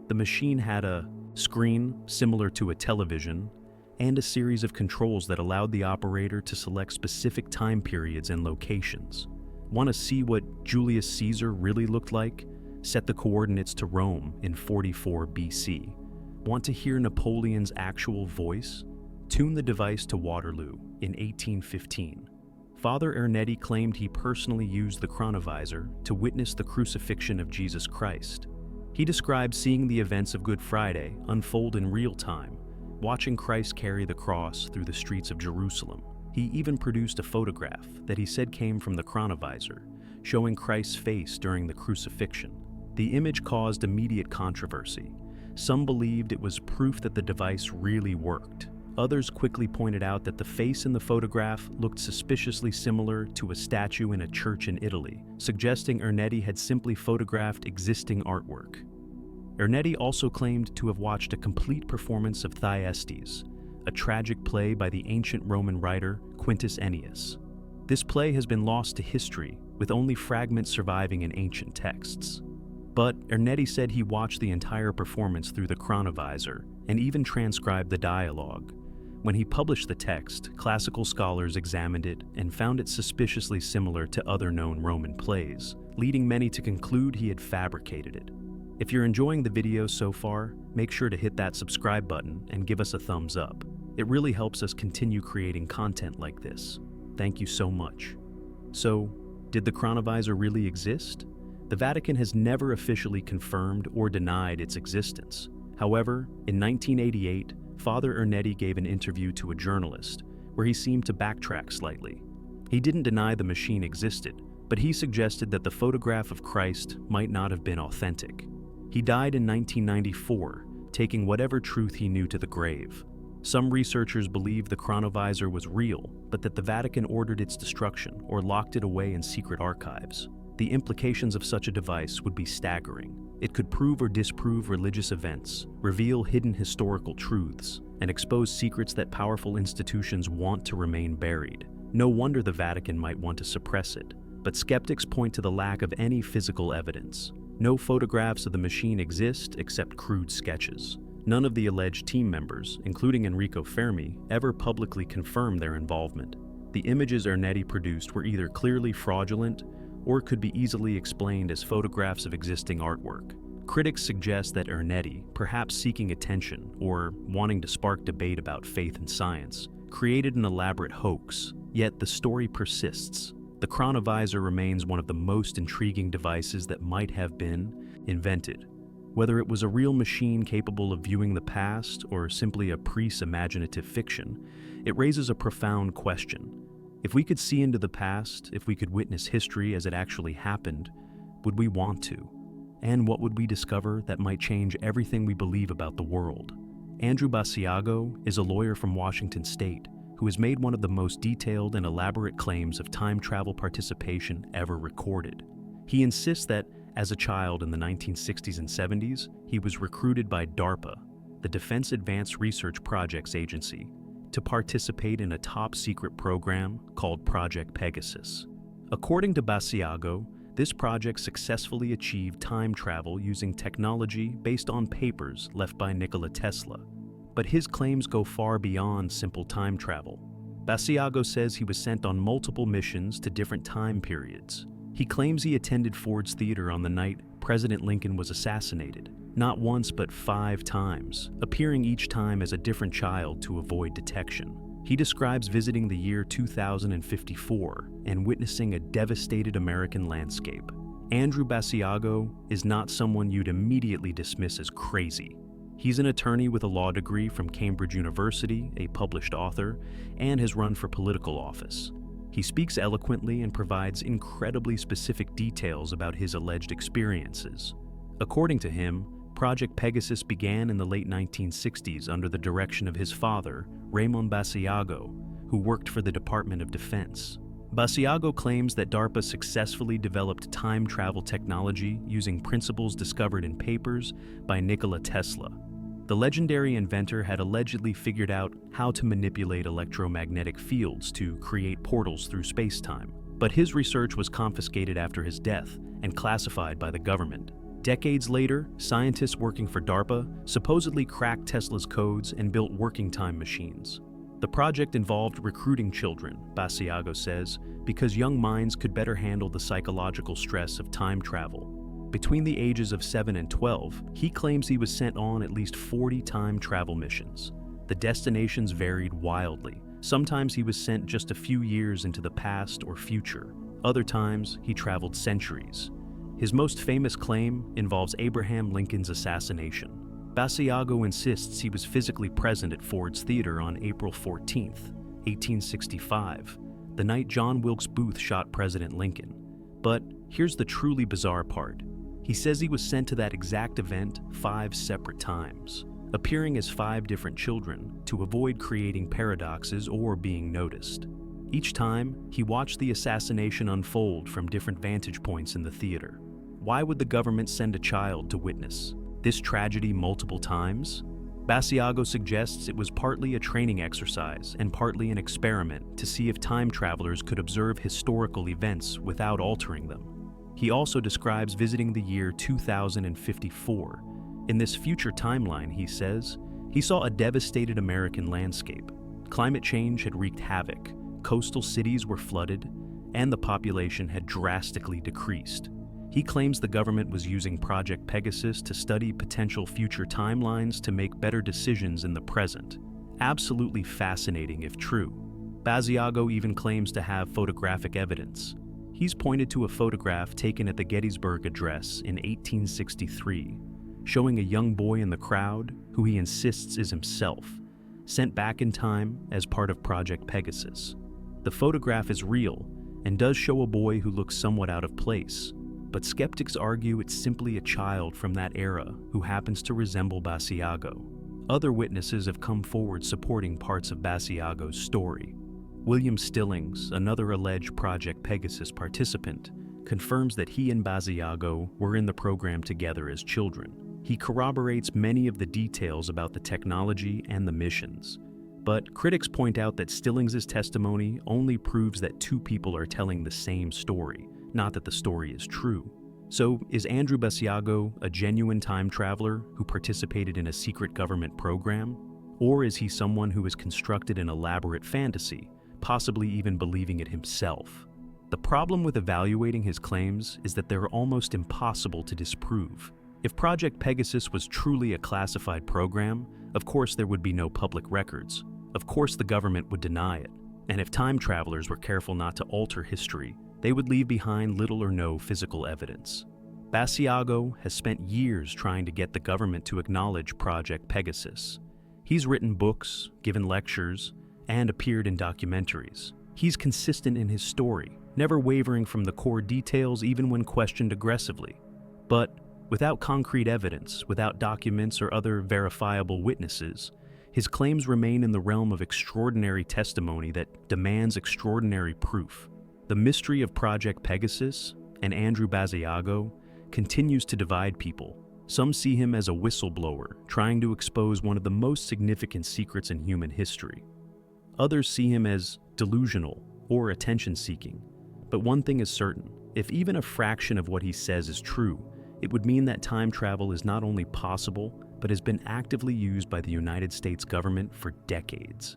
The machine had a screen similar to a television, and a series of controls that allowed the operator to select specific time periods and locations. Want to see what Julius Caesar really looked like? Set the coordinates to Rome in 44 BC. Want to hear Napoleon's actual voice? Tune the device to Waterloo in 1815. Father Ernetti claimed he personally used the chronovisor to witness the crucifixion of Jesus Christ. He described seeing the events of Good Friday unfold in real time, watching Christ carry the cross through the streets of Jerusalem. He even produced a photograph that he said came from the chronovisor, showing Christ's face during the crucifixion. The image caused immediate controversy. Some believed it was proof that the device really worked. Others quickly pointed out that the face in the photograph looked suspiciously similar to a statue in a church in Italy, suggesting Ernetti had simply photographed existing artwork. Ernetti also claimed to have watched a complete performance of Thyestes, a tragic play by the ancient Roman writer Quintus Ennius. This play has been lost to history, with only fragments surviving in ancient texts. But Ernetti said he watched the entire performance through the chronovisor and even transcribed the dialogue. When he published the text, classical scholars examined it and found it suspiciously similar to other known Roman plays, leading many to conclude he had fabricated it. If you're enjoying the video so far, make sure to hit that subscribe button and give us a thumbs up. It really helps us continue creating content like this. Thank you so much. So, did the chronovisor really exist? The Vatican has never officially confirmed or denied its existence. However, in 1988, Father Ernetti gave an interview to a journalist where he seemed to backtrack slightly. He didn't deny the machine existed, but he suggested that the photograph of Christ might not have been authentic. He died in 1994, taking whatever truth he knew to the grave. Some researchers believe the chronovisor was real, but that the Vatican ordered its destruction or locked it away in secret archives. The implications of such a device would be staggering. It could prove or disprove religious events, reveal hidden historical truths, and expose secrets that powerful institutions want to remain buried. No wonder the Vatican might want to suppress it, but skeptics point to the lack of any physical evidence. No photographs of the machine exist except crude sketches. None of the alleged team members, including Enrico Fermi, ever publicly confirmed their involvement. The images Ernetti produced were either clearly fraudulent or could be easily explained as photographs of existing artwork. Critics suggest that Ernetti, perhaps seeking attention or wanting to spark debate about faith and science, created an elaborate hoax, yet the story persists. The chronovisor remains one of the most intriguing devices that might have been invented. Whether it was a real machine capable of viewing the past or simply a priest's imaginative fiction, it raises a profound question. If we could see into the past, if we could witness history as it actually happened, would we want to? And what would we discover that might change everything we believe about the world? Andrew Basiago is a lawyer from Washington State who has made one of the most detailed and elaborate claims of time travel participation ever recorded. He insists that, as a child in the 1960s and 70s, he was recruited by DARPA, the Defense Advanced Research Projects Agency, to participate in a top-secret program called Project Pegasus. According to Basiago, this project successfully achieved time travel using technology based on papers left by Nikola Tesla. But his claims go far beyond simple time travel. Basiago says he was sent on multiple missions to different time periods. He claims he attended Ford's Theater on the night President Lincoln was assassinated, not once but 5 times, appearing each time as a different child to avoid detection. He describes visiting the year 2054 and witnessing a devastated American landscape. Andrew Basiago is not someone you'd immediately dismiss as crazy. He's an attorney with a law degree from Cambridge University, a published author, and has run for political office. He speaks eloquently and provides incredibly specific details about his alleged experiences. According to him, Project Pegasus began in the late 1960s under the direction of his father, Raymond Basiago, who worked for the Department of Defense. Basiago claims that DARPA successfully developed time travel technology using principles discovered in papers by Nikola Tesla. The legendary inventor had allegedly figured out how to manipulate electromagnetic fields to create portals through space-time, but his research was confiscated after his death and classified by the government. Decades later, scientists working for DARPA supposedly cracked Tesla's codes and built working time machines. The project involved recruiting children, Basiago says, because young minds could better handle the psychological stress of time travel. Between the ages of 7 and 12, he claims he was sent on at least 40 time travel missions. The destinations varied wildly. Sometimes he was sent just a few years into the past or future. Other times, he traveled centuries. His most famous claim involves Abraham Lincoln's assassination. Basiago insists he was physically present at Ford's Theater on April 14, 1865, the night John Wilkes Booth shot President Lincoln. But here's the truly bizarre part. He says he was sent to that exact event 5 separate times, appearing as 5 different children to avoid creating paradoxes or being noticed. Each time, he watched the assassination unfold from different vantage points in the theater. Why would the government send a child to witness this tragedy multiple times? Basiago suggests it was partly a training exercise and partly an experiment to see if time travelers could observe historical events without altering them. He also describes visiting the year 2054. In this future timeline, he says, he saw a devastated American landscape. Climate change had wreaked havoc, coastal cities were flooded, and the population had drastically decreased. He claims the government was using Project Pegasus to study potential future timelines to make better decisions in the present. Absolutely fascinating if true. Basiago even claims to have photographic evidence. He's pointed to a photograph taken at the Gettysburg Address in 1863, showing a young boy in the crowd who he insists is himself, sent back in time as part of Project Pegasus. The photograph is real and does show a boy who looks somewhat out of place, but skeptics argue it's simply a child from that era who happens to resemble Basiago. Other witnesses have come forward supporting parts of Basiago's story. William Stillings, another alleged Project Pegasus participant, confirms that he and Basiago were in the program together as children. He corroborates many of the details about the technology and the missions. But critics point out that Stillings' testimony only proves that 2 people are telling the same story, not that the story is true. So, is Andrew Basiago a genuine time traveler who participated in a secret government program? Or is he someone who has constructed an elaborate fantasy, possibly even believing it himself? The problem with evaluating his claims is that they're almost impossible to disprove. If Project Pegasus was truly a classified program, of course there would be no public records. Of course the government would deny it. And if time travelers were careful not to alter history, they would leave behind little or no physical evidence. Basiago has spent years trying to get the government to acknowledge Project Pegasus. He's written books, given lectures, and appeared in documentaries. He's consistent in his story, never wavering from the core details even when questioned aggressively. But without concrete evidence, without documents or other verifiable witnesses, his claims remain in the realm of extraordinary testimony that demands extraordinary proof. The mystery of Project Pegasus and Andrew Basiago continues to divide people. Some see him as a whistleblower trying to expose one of the most significant secrets in human history. Others see him as delusional or attention-seeking. But one thing is certain, if even a fraction of what he says is true, it would mean that time travel is not only possible, but has been actively used by the United States government for decades.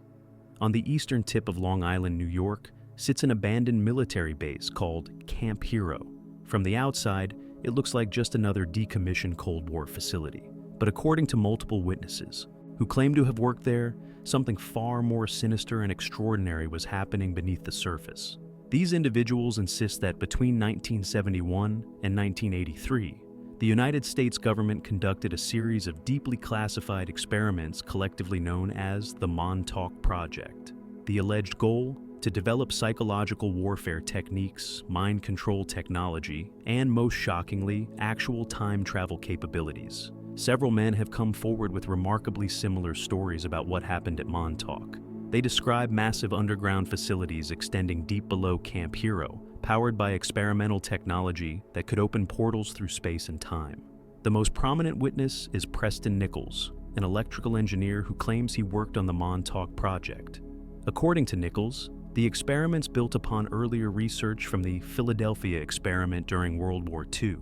On the eastern tip of Long Island, New York, sits an abandoned military base called Camp Hero. From the outside, it looks like just another decommissioned Cold War facility. But according to multiple witnesses, who claim to have worked there, something far more sinister and extraordinary was happening beneath the surface. These individuals insist that between 1971 and 1983, the United States government conducted a series of deeply classified experiments collectively known as the Montauk Project. The alleged goal? to develop psychological warfare techniques, mind control technology, and most shockingly, actual time travel capabilities. Several men have come forward with remarkably similar stories about what happened at Montauk. They describe massive underground facilities extending deep below Camp Hero, powered by experimental technology that could open portals through space and time. The most prominent witness is Preston Nichols, an electrical engineer who claims he worked on the Montauk project. According to Nichols, the experiments built upon earlier research from the Philadelphia experiment during World War II.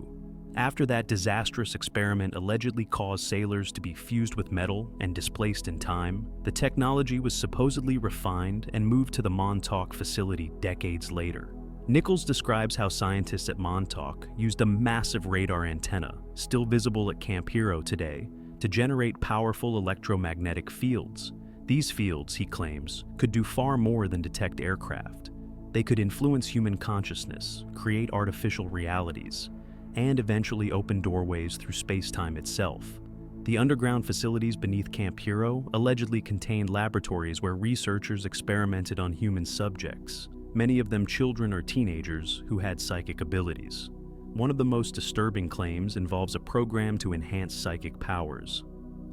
After that disastrous experiment allegedly caused sailors to be fused with metal and displaced in time, the technology was supposedly refined and moved to the Montauk facility decades later. Nichols describes how scientists at Montauk used a massive radar antenna, still visible at Camp Hero today, to generate powerful electromagnetic fields. These fields, he claims, could do far more than detect aircraft. They could influence human consciousness, create artificial realities, and eventually open doorways through space-time itself. The underground facilities beneath Camp Hero allegedly contained laboratories where researchers experimented on human subjects, many of them children or teenagers who had psychic abilities. One of the most disturbing claims involves a program to enhance psychic powers.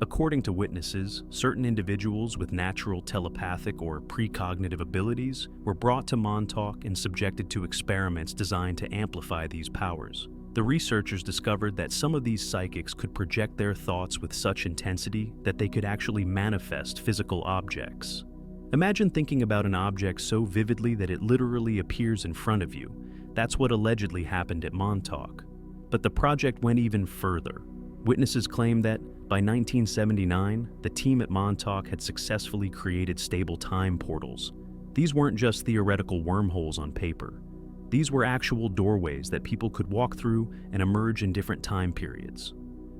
According to witnesses, certain individuals with natural telepathic or precognitive abilities were brought to Montauk and subjected to experiments designed to amplify these powers. The researchers discovered that some of these psychics could project their thoughts with such intensity that they could actually manifest physical objects. Imagine thinking about an object so vividly that it literally appears in front of you. That's what allegedly happened at Montauk. But the project went even further. Witnesses claim that by 1979, the team at Montauk had successfully created stable time portals. These weren't just theoretical wormholes on paper. These were actual doorways that people could walk through and emerge in different time periods.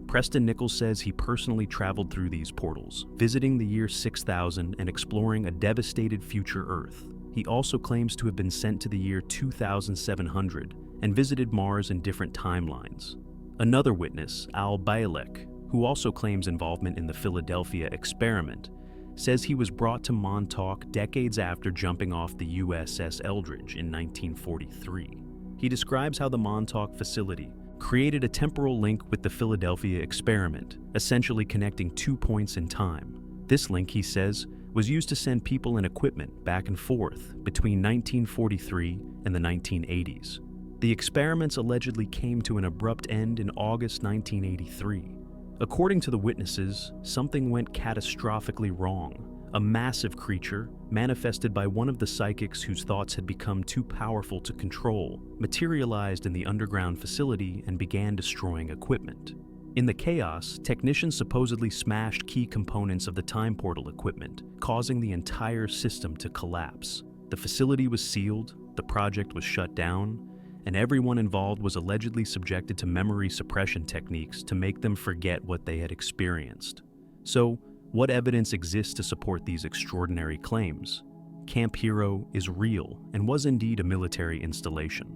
Preston Nichols says he personally traveled through these portals, visiting the year 6000 and exploring a devastated future Earth. He also claims to have been sent to the year 2700 and visited Mars in different timelines. Another witness, Al Bialek, who also claims involvement in the Philadelphia experiment, says he was brought to Montauk decades after jumping off the USS Eldridge in 1943. He describes how the Montauk facility created a temporal link with the Philadelphia experiment, essentially connecting 2 points in time. This link, he says, was used to send people and equipment back and forth between 1943 and the 1980s. The experiments allegedly came to an abrupt end in August 1983. According to the witnesses, something went catastrophically wrong. A massive creature, manifested by one of the psychics whose thoughts had become too powerful to control, materialized in the underground facility and began destroying equipment. In the chaos, technicians supposedly smashed key components of the time portal equipment, causing the entire system to collapse. The facility was sealed, the project was shut down, and everyone involved was allegedly subjected to memory suppression techniques to make them forget what they had experienced. So, what evidence exists to support these extraordinary claims? Camp Hero is real and was indeed a military installation.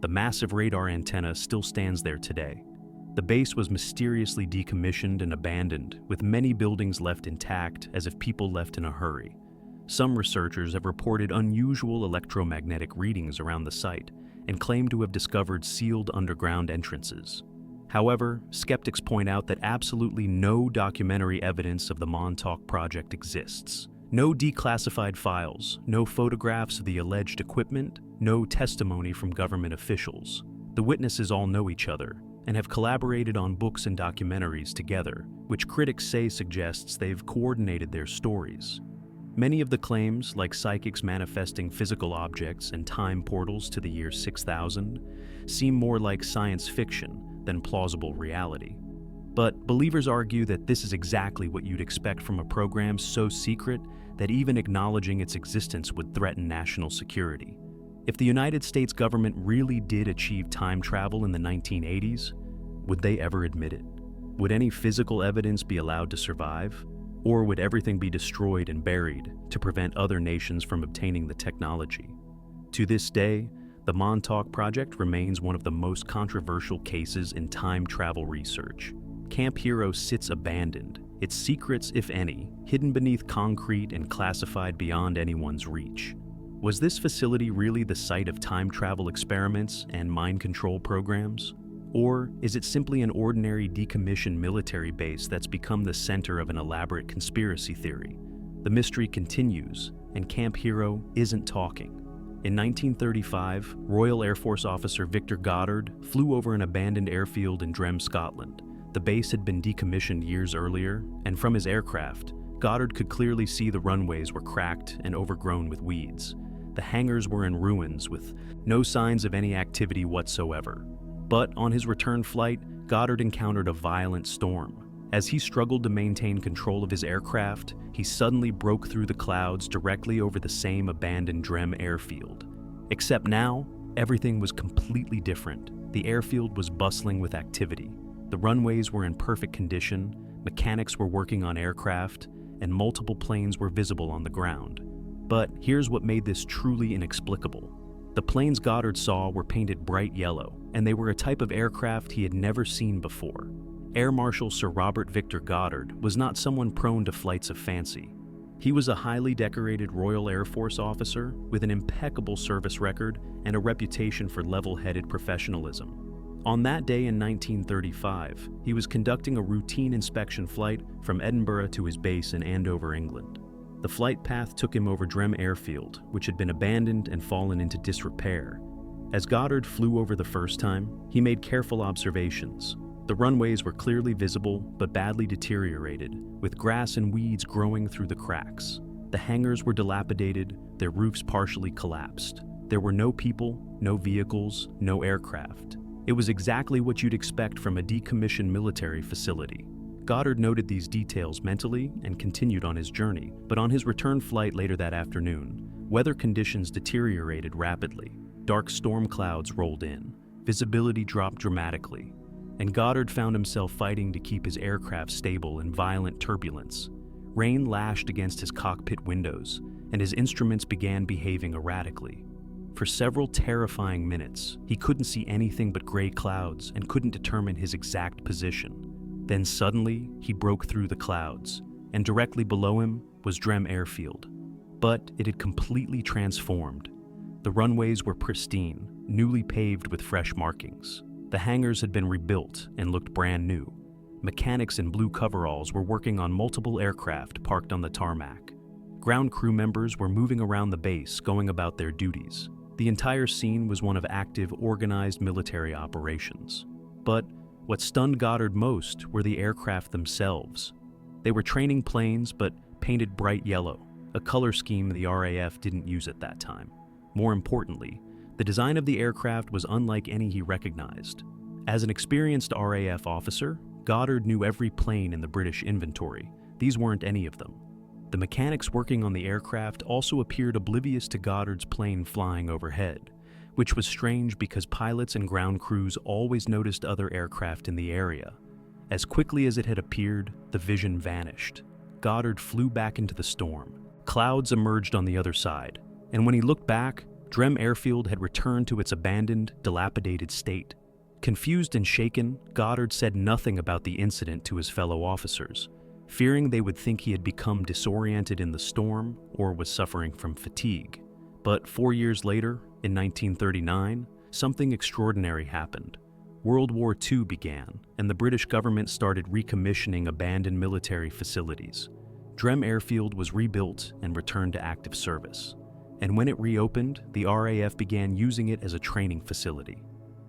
The massive radar antenna still stands there today. The base was mysteriously decommissioned and abandoned, with many buildings left intact as if people left in a hurry. Some researchers have reported unusual electromagnetic readings around the site and claim to have discovered sealed underground entrances. However, skeptics point out that absolutely no documentary evidence of the Montauk project exists. No declassified files, no photographs of the alleged equipment, no testimony from government officials. The witnesses all know each other and have collaborated on books and documentaries together, which critics say suggests they've coordinated their stories. Many of the claims, like psychics manifesting physical objects and time portals to the year 6000, seem more like science fiction than plausible reality. But believers argue that this is exactly what you'd expect from a program so secret that even acknowledging its existence would threaten national security. If the United States government really did achieve time travel in the 1980s, would they ever admit it? Would any physical evidence be allowed to survive? Or would everything be destroyed and buried to prevent other nations from obtaining the technology? To this day, the Montauk Project remains one of the most controversial cases in time travel research. Camp Hero sits abandoned, its secrets, if any, hidden beneath concrete and classified beyond anyone's reach. Was this facility really the site of time travel experiments and mind control programs? Or is it simply an ordinary decommissioned military base that's become the center of an elaborate conspiracy theory? The mystery continues, and Camp Hero isn't talking. In 1935, Royal Air Force officer Victor Goddard flew over an abandoned airfield in Drem, Scotland. The base had been decommissioned years earlier, and from his aircraft, Goddard could clearly see the runways were cracked and overgrown with weeds. The hangars were in ruins with no signs of any activity whatsoever. But on his return flight, Goddard encountered a violent storm. As he struggled to maintain control of his aircraft, he suddenly broke through the clouds directly over the same abandoned Drem airfield. Except now, everything was completely different. The airfield was bustling with activity. The runways were in perfect condition, mechanics were working on aircraft, and multiple planes were visible on the ground. But here's what made this truly inexplicable. The planes Goddard saw were painted bright yellow, and they were a type of aircraft he had never seen before. Air Marshal Sir Robert Victor Goddard was not someone prone to flights of fancy. He was a highly decorated Royal Air Force officer with an impeccable service record and a reputation for level-headed professionalism. On that day in 1935, he was conducting a routine inspection flight from Edinburgh to his base in Andover, England. The flight path took him over Drem Airfield, which had been abandoned and fallen into disrepair. As Goddard flew over the first time, he made careful observations. The runways were clearly visible, but badly deteriorated, with grass and weeds growing through the cracks. The hangars were dilapidated, their roofs partially collapsed. There were no people, no vehicles, no aircraft. It was exactly what you'd expect from a decommissioned military facility. Goddard noted these details mentally and continued on his journey, but on his return flight later that afternoon, weather conditions deteriorated rapidly. Dark storm clouds rolled in, visibility dropped dramatically, and Goddard found himself fighting to keep his aircraft stable in violent turbulence. Rain lashed against his cockpit windows, and his instruments began behaving erratically. For several terrifying minutes, he couldn't see anything but gray clouds and couldn't determine his exact position. Then suddenly, he broke through the clouds, and directly below him was Drem Airfield. But it had completely transformed. The runways were pristine, newly paved with fresh markings. The hangars had been rebuilt and looked brand new. Mechanics in blue coveralls were working on multiple aircraft parked on the tarmac. Ground crew members were moving around the base, going about their duties. The entire scene was one of active, organized military operations. But what stunned Goddard most were the aircraft themselves. They were training planes, but painted bright yellow, a color scheme the RAF didn't use at that time. More importantly, the design of the aircraft was unlike any he recognized. As an experienced RAF officer, Goddard knew every plane in the British inventory. These weren't any of them. The mechanics working on the aircraft also appeared oblivious to Goddard's plane flying overhead, which was strange because pilots and ground crews always noticed other aircraft in the area. As quickly as it had appeared, the vision vanished. Goddard flew back into the storm. Clouds emerged on the other side, and when he looked back, Drem Airfield had returned to its abandoned, dilapidated state. Confused and shaken, Goddard said nothing about the incident to his fellow officers, fearing they would think he had become disoriented in the storm or was suffering from fatigue. But 4 years later, in 1939, something extraordinary happened. World War II began, and the British government started recommissioning abandoned military facilities. Drem Airfield was rebuilt and returned to active service. And when it reopened, the RAF began using it as a training facility.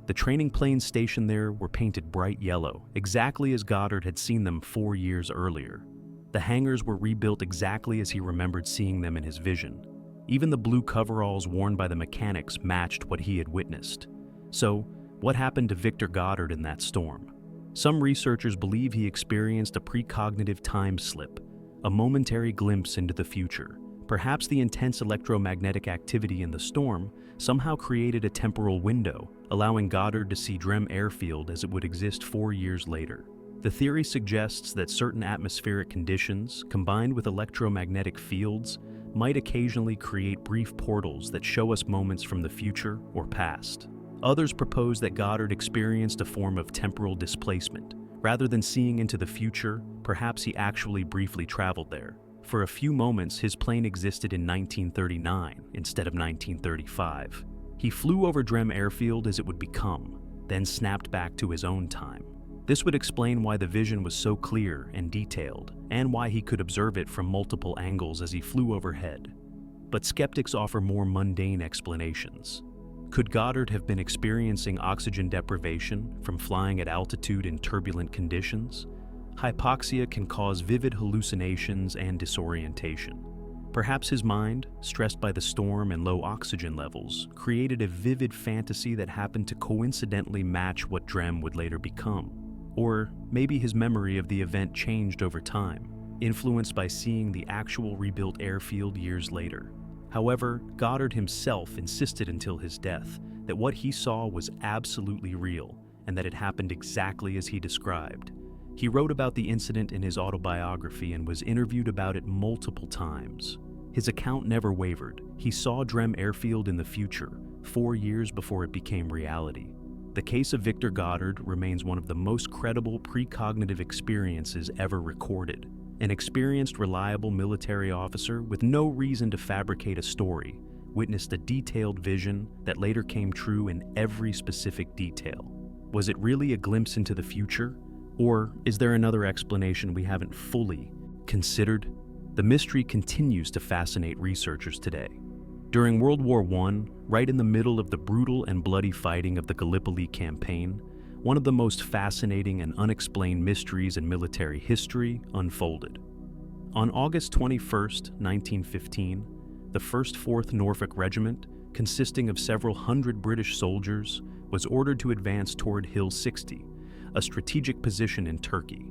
The training planes stationed there were painted bright yellow, exactly as Goddard had seen them 4 years earlier. The hangars were rebuilt exactly as he remembered seeing them in his vision. Even the blue coveralls worn by the mechanics matched what he had witnessed. So, what happened to Victor Goddard in that storm? Some researchers believe he experienced a precognitive time slip, a momentary glimpse into the future. Perhaps the intense electromagnetic activity in the storm somehow created a temporal window, allowing Goddard to see Drem Airfield as it would exist 4 years later. The theory suggests that certain atmospheric conditions, combined with electromagnetic fields, might occasionally create brief portals that show us moments from the future or past. Others propose that Goddard experienced a form of temporal displacement. Rather than seeing into the future, perhaps he actually briefly traveled there. For a few moments, his plane existed in 1939 instead of 1935. He flew over Drem Airfield as it would become, then snapped back to his own time. This would explain why the vision was so clear and detailed, and why he could observe it from multiple angles as he flew overhead. But skeptics offer more mundane explanations. Could Goddard have been experiencing oxygen deprivation from flying at altitude in turbulent conditions? Hypoxia can cause vivid hallucinations and disorientation. Perhaps his mind, stressed by the storm and low oxygen levels, created a vivid fantasy that happened to coincidentally match what Drem would later become. Or maybe his memory of the event changed over time, influenced by seeing the actual rebuilt airfield years later. However, Goddard himself insisted until his death that what he saw was absolutely real and that it happened exactly as he described. He wrote about the incident in his autobiography and was interviewed about it multiple times. His account never wavered. He saw Drem Airfield in the future, 4 years before it became reality. The case of Victor Goddard remains one of the most credible precognitive experiences ever recorded. An experienced, reliable military officer with no reason to fabricate a story witnessed a detailed vision that later came true in every specific detail. Was it really a glimpse into the future? Or is there another explanation we haven't fully considered? The mystery continues to fascinate researchers today. During World War I, right in the middle of the brutal and bloody fighting of the Gallipoli campaign, one of the most fascinating and unexplained mysteries in military history unfolded. On August 21, 1915, the 1st 4th Norfolk Regiment, consisting of several hundred British soldiers, was ordered to advance toward Hill 60, a strategic position in Turkey.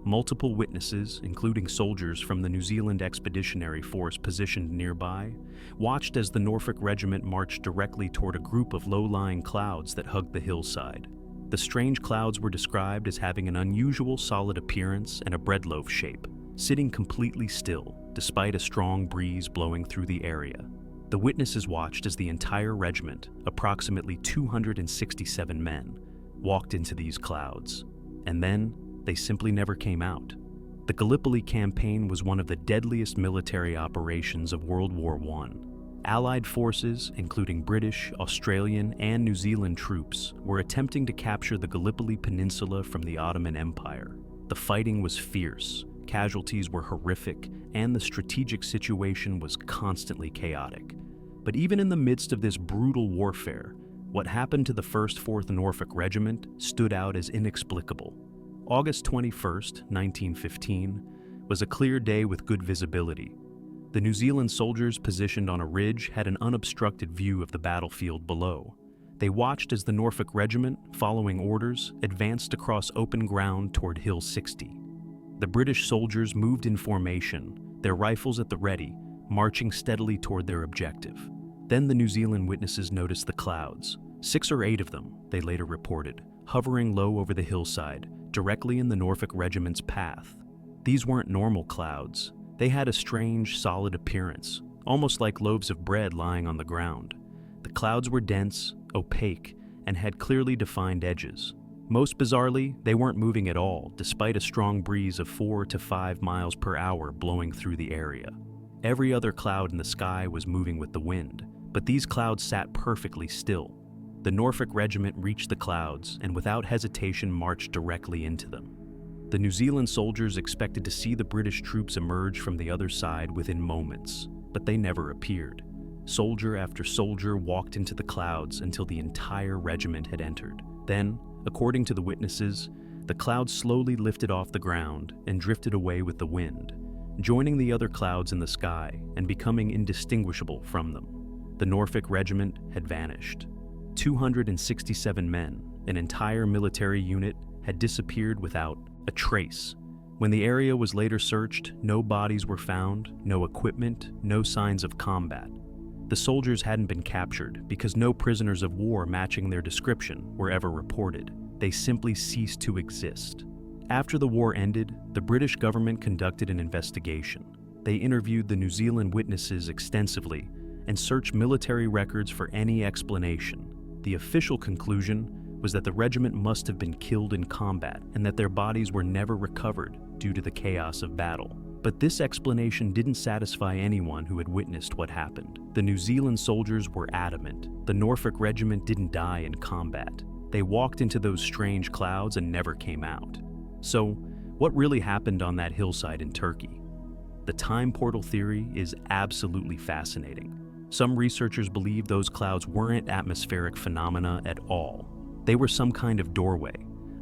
Multiple witnesses, including soldiers from the New Zealand Expeditionary Force positioned nearby, watched as the Norfolk Regiment marched directly toward a group of low-lying clouds that hugged the hillside. The strange clouds were described as having an unusual solid appearance and a breadloaf shape, sitting completely still, despite a strong breeze blowing through the area. The witnesses watched as the entire regiment, approximately 267 men, walked into these clouds, and then they simply never came out. The Gallipoli campaign was one of the deadliest military operations of World War I. Allied forces, including British, Australian, and New Zealand troops, were attempting to capture the Gallipoli Peninsula from the Ottoman Empire. The fighting was fierce, casualties were horrific, and the strategic situation was constantly chaotic. But even in the midst of this brutal warfare, what happened to the 1st 4th Norfolk Regiment stood out as inexplicable. August 21, 1915, was a clear day with good visibility. The New Zealand soldiers positioned on a ridge had an unobstructed view of the battlefield below. They watched as the Norfolk Regiment, following orders, advanced across open ground toward Hill 60. The British soldiers moved in formation, their rifles at the ready, marching steadily toward their objective. Then the New Zealand witnesses noticed the clouds, 6 or 8 of them, they later reported, hovering low over the hillside, directly in the Norfolk Regiment's path. These weren't normal clouds. They had a strange, solid appearance, almost like loaves of bread lying on the ground. The clouds were dense, opaque, and had clearly defined edges. Most bizarrely, they weren't moving at all, despite a strong breeze of 4 to 5 miles per hour blowing through the area. Every other cloud in the sky was moving with the wind, but these clouds sat perfectly still. The Norfolk Regiment reached the clouds and without hesitation marched directly into them. The New Zealand soldiers expected to see the British troops emerge from the other side within moments, but they never appeared. Soldier after soldier walked into the clouds until the entire regiment had entered. Then, according to the witnesses, the clouds slowly lifted off the ground and drifted away with the wind, joining the other clouds in the sky and becoming indistinguishable from them. The Norfolk Regiment had vanished. 267 men, an entire military unit, had disappeared without a trace. When the area was later searched, no bodies were found, no equipment, no signs of combat. The soldiers hadn't been captured because no prisoners of war matching their description were ever reported. They simply ceased to exist. After the war ended, the British government conducted an investigation. They interviewed the New Zealand witnesses extensively and searched military records for any explanation. The official conclusion was that the regiment must have been killed in combat and that their bodies were never recovered due to the chaos of battle. But this explanation didn't satisfy anyone who had witnessed what happened. The New Zealand soldiers were adamant. The Norfolk Regiment didn't die in combat. They walked into those strange clouds and never came out. So, what really happened on that hillside in Turkey? The time portal theory is absolutely fascinating. Some researchers believe those clouds weren't atmospheric phenomena at all. They were some kind of doorway,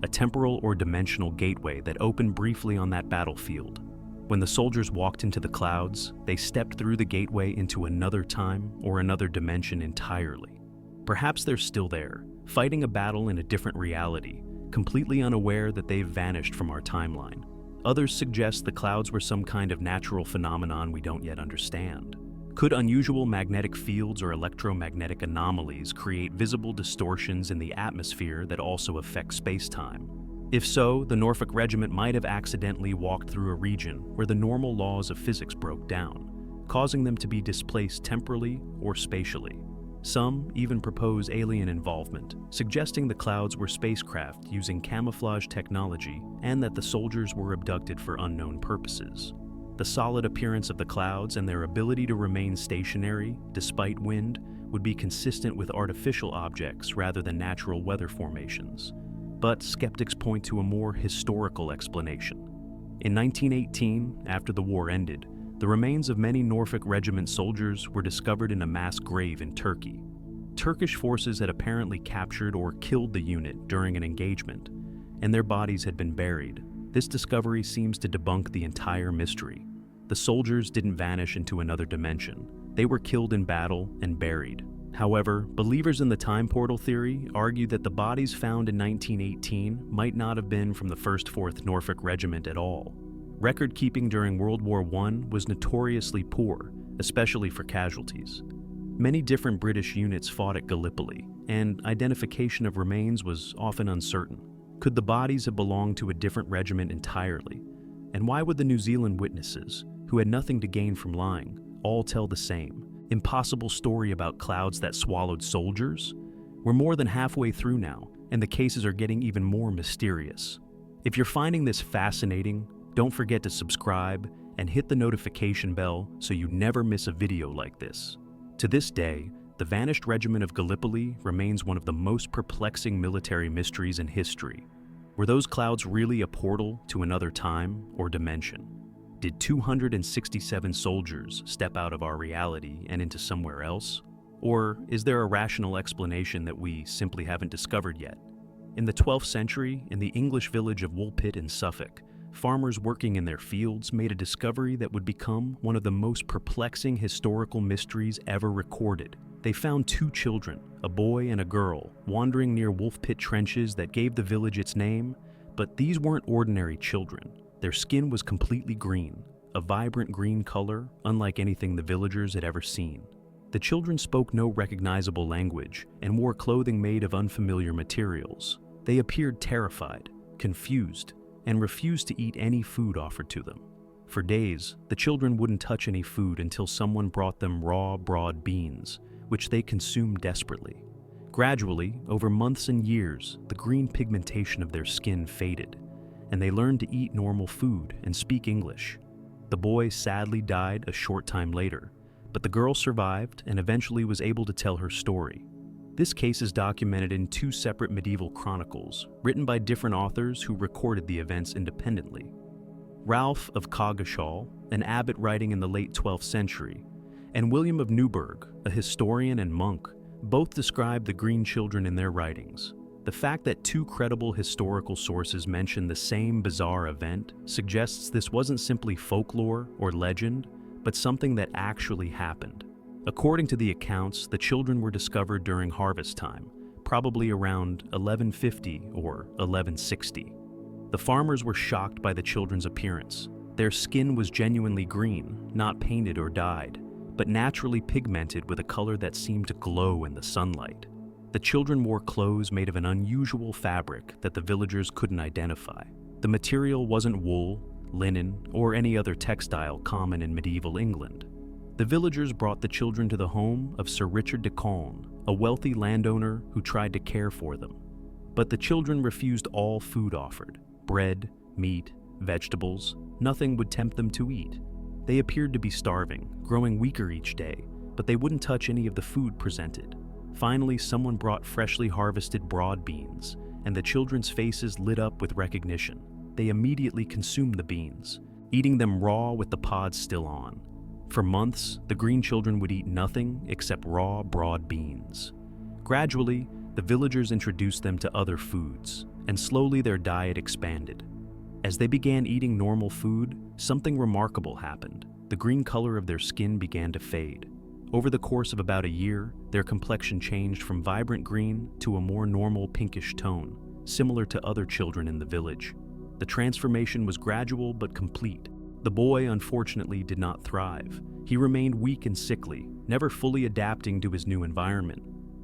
a temporal or dimensional gateway that opened briefly on that battlefield. When the soldiers walked into the clouds, they stepped through the gateway into another time or another dimension entirely. Perhaps they're still there, fighting a battle in a different reality, completely unaware that they've vanished from our timeline. Others suggest the clouds were some kind of natural phenomenon we don't yet understand. Could unusual magnetic fields or electromagnetic anomalies create visible distortions in the atmosphere that also affect space-time? If so, the Norfolk Regiment might have accidentally walked through a region where the normal laws of physics broke down, causing them to be displaced temporally or spatially. Some even propose alien involvement, suggesting the clouds were spacecraft using camouflage technology and that the soldiers were abducted for unknown purposes. The solid appearance of the clouds and their ability to remain stationary despite wind would be consistent with artificial objects rather than natural weather formations. But skeptics point to a more historical explanation. In 1918, after the war ended, the remains of many Norfolk Regiment soldiers were discovered in a mass grave in Turkey. Turkish forces had apparently captured or killed the unit during an engagement, and their bodies had been buried. This discovery seems to debunk the entire mystery. The soldiers didn't vanish into another dimension. They were killed in battle and buried. However, believers in the time portal theory argue that the bodies found in 1918 might not have been from the 1st 4th Norfolk Regiment at all. Record keeping during World War I was notoriously poor, especially for casualties. Many different British units fought at Gallipoli, and identification of remains was often uncertain. Could the bodies have belonged to a different regiment entirely? And why would the New Zealand witnesses, who had nothing to gain from lying, all tell the same impossible story about clouds that swallowed soldiers? We're more than halfway through now, and the cases are getting even more mysterious. If you're finding this fascinating, don't forget to subscribe and hit the notification bell so you never miss a video like this. To this day, the vanished regiment of Gallipoli remains one of the most perplexing military mysteries in history. Were those clouds really a portal to another time or dimension? Did 267 soldiers step out of our reality and into somewhere else? Or is there a rational explanation that we simply haven't discovered yet? In the 12th century, in the English village of Woolpit in Suffolk, farmers working in their fields made a discovery that would become one of the most perplexing historical mysteries ever recorded. They found 2 children, a boy and a girl, wandering near Woolpit trenches that gave the village its name, but these weren't ordinary children. Their skin was completely green, a vibrant green color unlike anything the villagers had ever seen. The children spoke no recognizable language and wore clothing made of unfamiliar materials. They appeared terrified, confused, and refused to eat any food offered to them. For days, the children wouldn't touch any food until someone brought them raw, broad beans, which they consumed desperately. Gradually, over months and years, the green pigmentation of their skin faded, and they learned to eat normal food and speak English. The boy sadly died a short time later, but the girl survived and eventually was able to tell her story. This case is documented in 2 separate medieval chronicles, written by different authors who recorded the events independently. Ralph of Coggeshall, an abbot writing in the late 12th century, and William of Newburgh, a historian and monk, both describe the green children in their writings. The fact that 2 credible historical sources mention the same bizarre event suggests this wasn't simply folklore or legend, but something that actually happened. According to the accounts, the children were discovered during harvest time, probably around 1150 or 1160. The farmers were shocked by the children's appearance. Their skin was genuinely green, not painted or dyed, but naturally pigmented with a color that seemed to glow in the sunlight. The children wore clothes made of an unusual fabric that the villagers couldn't identify. The material wasn't wool, linen, or any other textile common in medieval England. The villagers brought the children to the home of Sir Richard de Calne, a wealthy landowner who tried to care for them. But the children refused all food offered: bread, meat, vegetables. Nothing would tempt them to eat. They appeared to be starving, growing weaker each day, but they wouldn't touch any of the food presented. Finally, someone brought freshly harvested broad beans, and the children's faces lit up with recognition. They immediately consumed the beans, eating them raw with the pods still on. For months, the green children would eat nothing except raw, broad beans. Gradually, the villagers introduced them to other foods, and slowly their diet expanded. As they began eating normal food, something remarkable happened. The green color of their skin began to fade. Over the course of about a year, their complexion changed from vibrant green to a more normal pinkish tone, similar to other children in the village. The transformation was gradual but complete. The boy, unfortunately, did not thrive. He remained weak and sickly, never fully adapting to his new environment.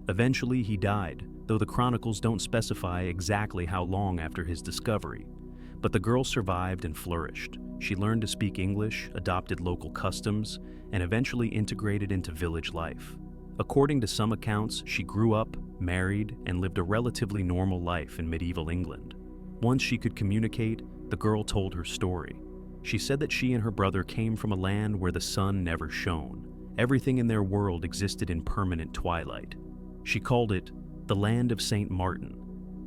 Eventually, he died, though the chronicles don't specify exactly how long after his discovery. But the girl survived and flourished. She learned to speak English, adopted local customs, and eventually integrated into village life. According to some accounts, she grew up, married, and lived a relatively normal life in medieval England. Once she could communicate, the girl told her story. She said that she and her brother came from a land where the sun never shone. Everything in their world existed in permanent twilight. She called it the land of St. Martin,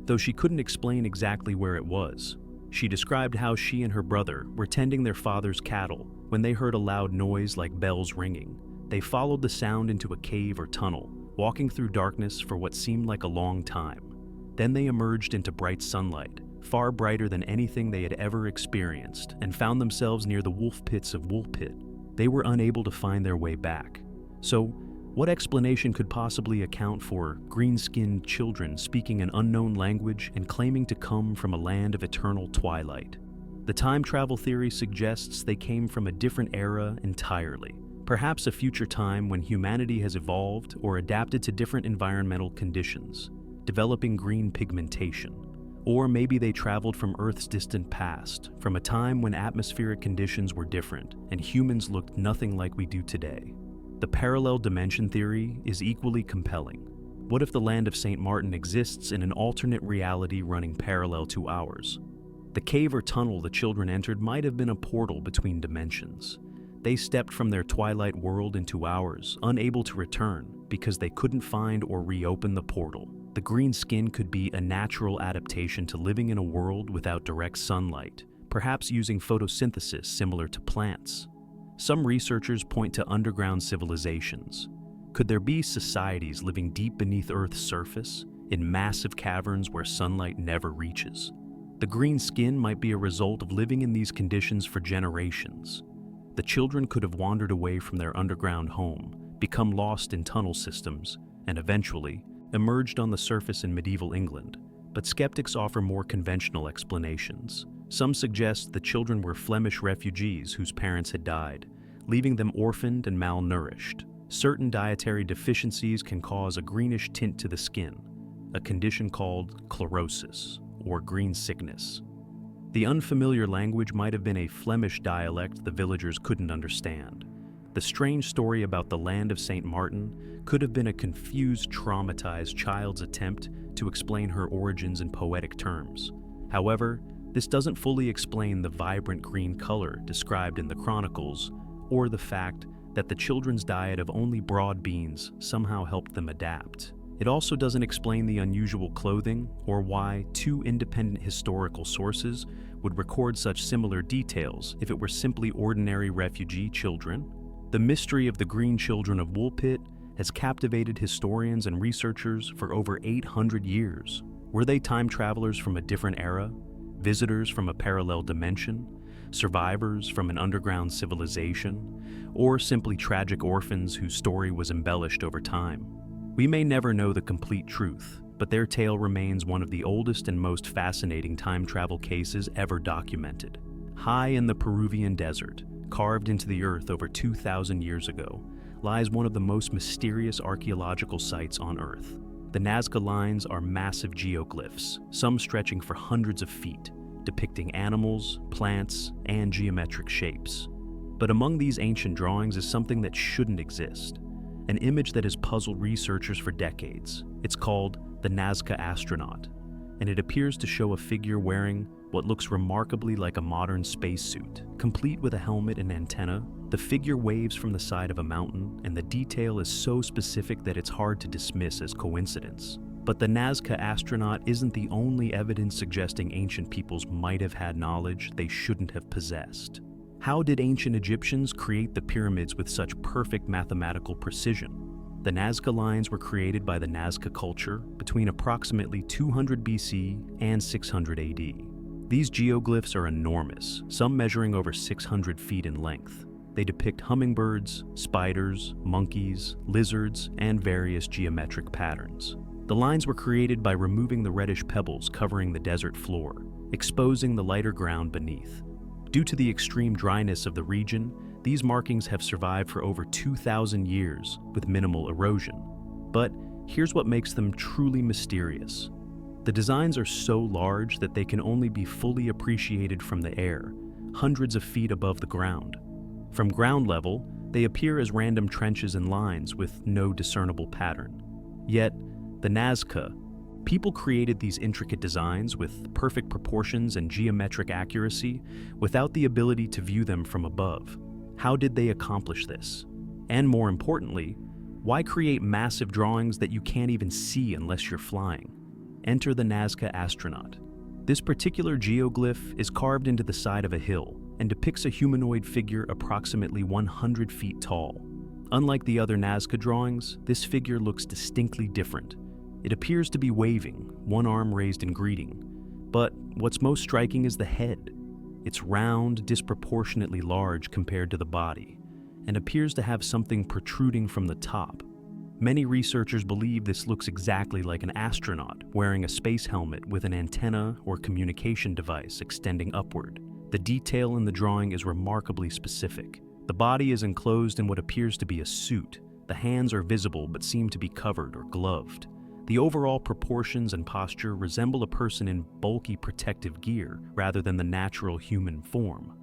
though she couldn't explain exactly where it was. She described how she and her brother were tending their father's cattle when they heard a loud noise like bells ringing. They followed the sound into a cave or tunnel, walking through darkness for what seemed like a long time. Then they emerged into bright sunlight, far brighter than anything they had ever experienced, and found themselves near the wolf pits of Woolpit. They were unable to find their way back. So, what explanation could possibly account for green-skinned children speaking an unknown language and claiming to come from a land of eternal twilight? The time travel theory suggests they came from a different era entirely, perhaps a future time when humanity has evolved or adapted to different environmental conditions, developing green pigmentation. Or maybe they traveled from Earth's distant past, from a time when atmospheric conditions were different and humans looked nothing like we do today. The parallel dimension theory is equally compelling. What if the land of St. Martin exists in an alternate reality running parallel to ours? The cave or tunnel the children entered might have been a portal between dimensions. They stepped from their twilight world into ours, unable to return because they couldn't find or reopen the portal. The green skin could be a natural adaptation to living in a world without direct sunlight, perhaps using photosynthesis similar to plants. Some researchers point to underground civilizations. Could there be societies living deep beneath Earth's surface, in massive caverns where sunlight never reaches? The green skin might be a result of living in these conditions for generations. The children could have wandered away from their underground home, become lost in tunnel systems, and eventually emerged on the surface in medieval England. But skeptics offer more conventional explanations. Some suggest the children were Flemish refugees whose parents had died, leaving them orphaned and malnourished. Certain dietary deficiencies can cause a greenish tint to the skin, a condition called chlorosis, or green sickness. The unfamiliar language might have been a Flemish dialect the villagers couldn't understand. The strange story about the land of St. Martin could have been a confused, traumatized child's attempt to explain her origins in poetic terms. However, this doesn't fully explain the vibrant green color described in the chronicles, or the fact that the children's diet of only broad beans somehow helped them adapt. It also doesn't explain the unusual clothing or why two independent historical sources would record such similar details if it were simply ordinary refugee children. The mystery of the green children of Woolpit has captivated historians and researchers for over 800 years. Were they time travelers from a different era? Visitors from a parallel dimension? Survivors from an underground civilization? Or simply tragic orphans whose story was embellished over time? We may never know the complete truth, but their tale remains one of the oldest and most fascinating time travel cases ever documented. High in the Peruvian desert, carved into the earth over 2,000 years ago, lies one of the most mysterious archaeological sites on Earth. The Nazca lines are massive geoglyphs, some stretching for hundreds of feet, depicting animals, plants, and geometric shapes. But among these ancient drawings is something that shouldn't exist, an image that has puzzled researchers for decades. It's called the Nazca astronaut. and it appears to show a figure wearing what looks remarkably like a modern spacesuit. Complete with a helmet and antenna, the figure waves from the side of a mountain, and the detail is so specific that it's hard to dismiss as coincidence. But the Nazca astronaut isn't the only evidence suggesting ancient peoples might have had knowledge they shouldn't have possessed. How did ancient Egyptians create the pyramids with such perfect mathematical precision? The Nazca lines were created by the Nazca culture between approximately 200 BC and 600 AD. These geoglyphs are enormous, some measuring over 600 feet in length. They depict hummingbirds, spiders, monkeys, lizards, and various geometric patterns. The lines were created by removing the reddish pebbles covering the desert floor, exposing the lighter ground beneath. Due to the extreme dryness of the region, these markings have survived for over 2,000 years with minimal erosion. But here's what makes them truly mysterious. The designs are so large that they can only be fully appreciated from the air, hundreds of feet above the ground. From ground level, they appear as random trenches and lines with no discernible pattern. Yet, the Nazca, people created these intricate designs with perfect proportions and geometric accuracy without the ability to view them from above. How did they accomplish this? And more importantly, why create massive drawings that you can't even see unless you're flying? Enter the Nazca astronaut. This particular geoglyph is carved into the side of a hill and depicts a humanoid figure approximately 100 feet tall. Unlike the other Nazca drawings, this figure looks distinctly different. It appears to be waving, one arm raised in greeting. But what's most striking is the head. It's round, disproportionately large compared to the body, and appears to have something protruding from the top. Many researchers believe this looks exactly like an astronaut wearing a space helmet with an antenna or communication device extending upward. The detail in the drawing is remarkably specific. The body is enclosed in what appears to be a suit. The hands are visible but seem to be covered or gloved. The overall proportions and posture resemble a person in bulky protective gear rather than the natural human form.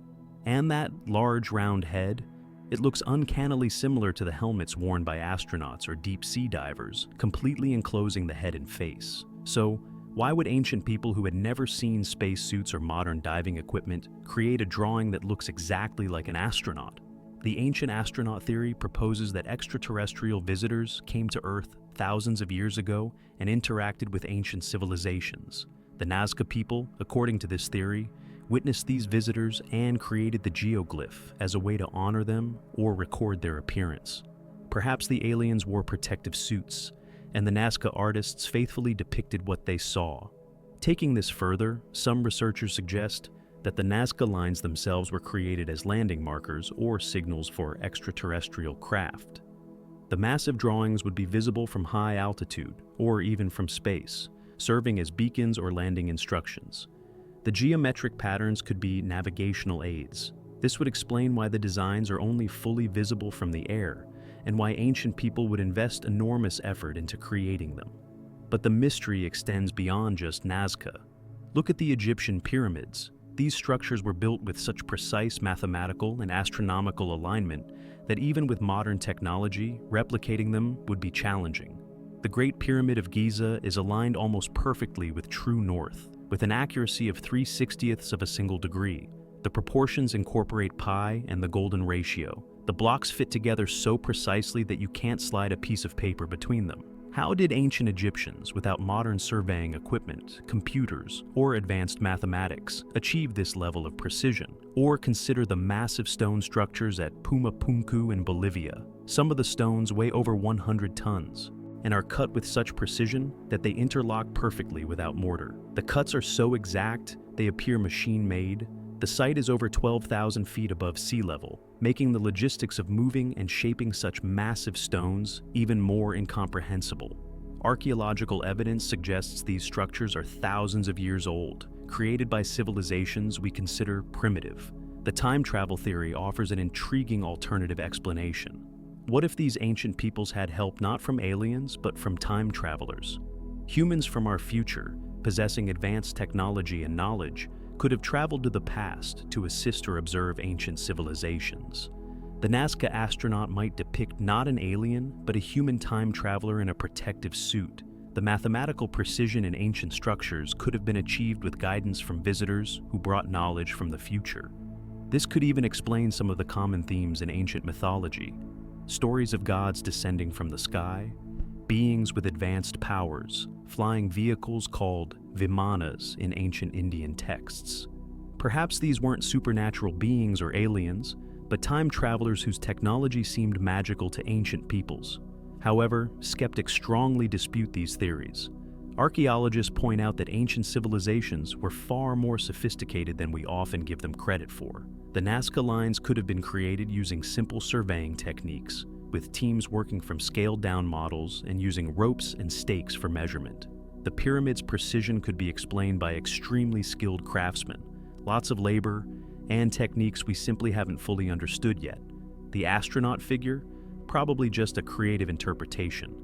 And that large round head, it looks uncannily similar to the helmets worn by astronauts or deep-sea divers, completely enclosing the head and face. So, why would ancient people who had never seen spacesuits or modern diving equipment create a drawing that looks exactly like an astronaut? The ancient astronaut theory proposes that extraterrestrial visitors came to Earth thousands of years ago and interacted with ancient civilizations. The Nazca people, according to this theory, witnessed these visitors and created the geoglyph as a way to honor them or record their appearance. Perhaps the aliens wore protective suits, and the Nazca artists faithfully depicted what they saw. Taking this further, some researchers suggest that the Nazca lines themselves were created as landing markers or signals for extraterrestrial craft. The massive drawings would be visible from high altitude or even from space, serving as beacons or landing instructions. The geometric patterns could be navigational aids. This would explain why the designs are only fully visible from the air and why ancient people would invest enormous effort into creating them. But the mystery extends beyond just Nazca. Look at the Egyptian pyramids. These structures were built with such precise mathematical and astronomical alignment that even with modern technology, replicating them would be challenging. The Great Pyramid of Giza is aligned almost perfectly with true north, with an accuracy of 3/60ths of a single degree. The proportions incorporate pi and the golden ratio. The blocks fit together so precisely that you can't slide a piece of paper between them. How did ancient Egyptians, without modern surveying equipment, computers, or advanced mathematics, achieve this level of precision? Or consider the massive stone structures at Pumapunku in Bolivia. Some of the stones weigh over 100 tons and are cut with such precision that they interlock perfectly without mortar. The cuts are so exact, they appear machine-made. The site is over 12,000 feet above sea level, making the logistics of moving and shaping such massive stones even more incomprehensible. Archaeological evidence suggests these structures are thousands of years old, created by civilizations we consider primitive. The time travel theory offers an intriguing alternative explanation. What if these ancient peoples had help not from aliens, but from time travelers? Humans from our future, possessing advanced technology and knowledge, could have traveled to the past to assist or observe ancient civilizations. The Nazca astronaut might depict not an alien, but a human time traveler in a protective suit. The mathematical precision in ancient structures could have been achieved with guidance from visitors who brought knowledge from the future. This could even explain some of the common themes in ancient mythology: stories of gods descending from the sky, beings with advanced powers, flying vehicles called vimanas in ancient Indian texts. Perhaps these weren't supernatural beings or aliens, but time travelers whose technology seemed magical to ancient peoples. However, skeptics strongly dispute these theories. Archaeologists point out that ancient civilizations were far more sophisticated than we often give them credit for. The Nazca lines could have been created using simple surveying techniques, with teams working from scaled-down models and using ropes and stakes for measurement. The pyramid's precision could be explained by extremely skilled craftsmen, lots of labor, and techniques we simply haven't fully understood yet. The astronaut figure? Probably just a creative interpretation.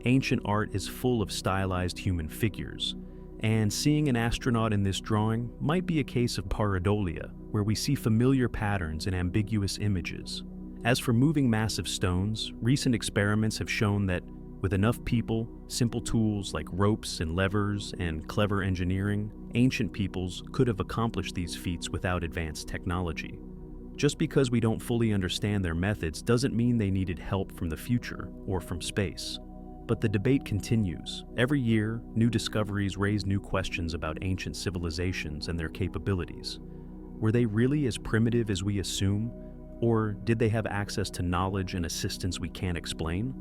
Ancient art is full of stylized human figures, and seeing an astronaut in this drawing might be a case of pareidolia, where we see familiar patterns and ambiguous images. As for moving massive stones, recent experiments have shown that with enough people, simple tools like ropes and levers, and clever engineering, ancient peoples could have accomplished these feats without advanced technology. Just because we don't fully understand their methods doesn't mean they needed help from the future or from space. But the debate continues. Every year, new discoveries raise new questions about ancient civilizations and their capabilities. Were they really as primitive as we assume? Or did they have access to knowledge and assistance we can't explain?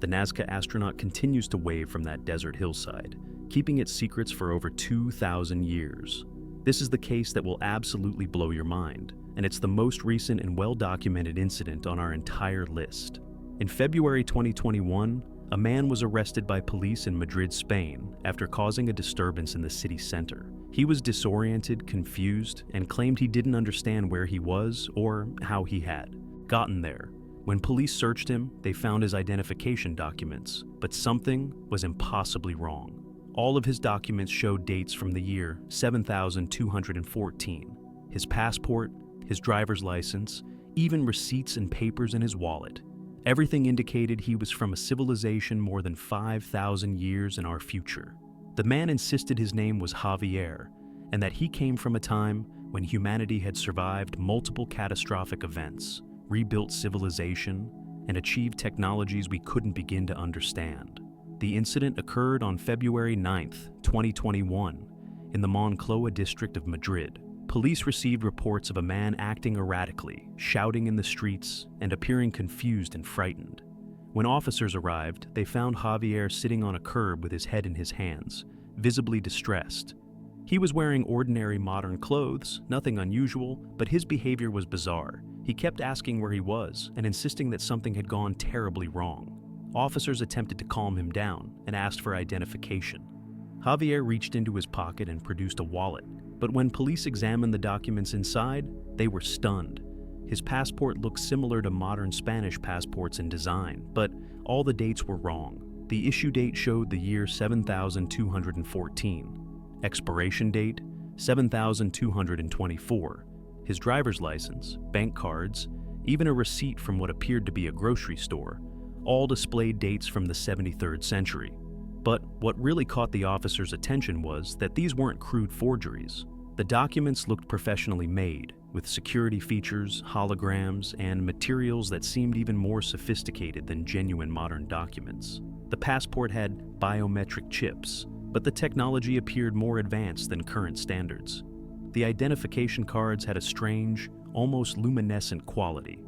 The Nazca astronaut continues to wave from that desert hillside, keeping its secrets for over 2,000 years. This is the case that will absolutely blow your mind, and it's the most recent and well-documented incident on our entire list. In February 2021, a man was arrested by police in Madrid, Spain, after causing a disturbance in the city center. He was disoriented, confused, and claimed he didn't understand where he was or how he had gotten there. When police searched him, they found his identification documents, but something was impossibly wrong. All of his documents showed dates from the year 7214. His passport, his driver's license, even receipts and papers in his wallet. Everything indicated he was from a civilization more than 5,000 years in our future. The man insisted his name was Javier, and that he came from a time when humanity had survived multiple catastrophic events, rebuilt civilization, and achieved technologies we couldn't begin to understand. The incident occurred on February 9th, 2021, in the Moncloa district of Madrid. Police received reports of a man acting erratically, shouting in the streets, and appearing confused and frightened. When officers arrived, they found Javier sitting on a curb with his head in his hands, visibly distressed. He was wearing ordinary modern clothes, nothing unusual, but his behavior was bizarre. He kept asking where he was and insisting that something had gone terribly wrong. Officers attempted to calm him down and asked for identification. Javier reached into his pocket and produced a wallet, but when police examined the documents inside, they were stunned. His passport looked similar to modern Spanish passports in design, but all the dates were wrong. The issue date showed the year 7214. Expiration date, 7224. His driver's license, bank cards, even a receipt from what appeared to be a grocery store, all displayed dates from the 73rd century. But what really caught the officers' attention was that these weren't crude forgeries. The documents looked professionally made, with security features, holograms, and materials that seemed even more sophisticated than genuine modern documents. The passport had biometric chips, but the technology appeared more advanced than current standards. The identification cards had a strange, almost luminescent quality,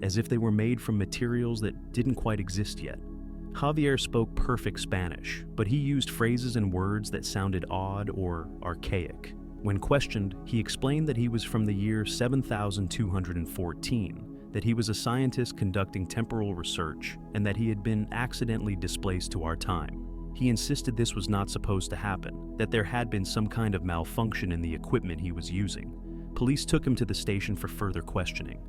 as if they were made from materials that didn't quite exist yet. Javier spoke perfect Spanish, but he used phrases and words that sounded odd or archaic. When questioned, he explained that he was from the year 7214, that he was a scientist conducting temporal research, and that he had been accidentally displaced to our time. He insisted this was not supposed to happen, that there had been some kind of malfunction in the equipment he was using. Police took him to the station for further questioning.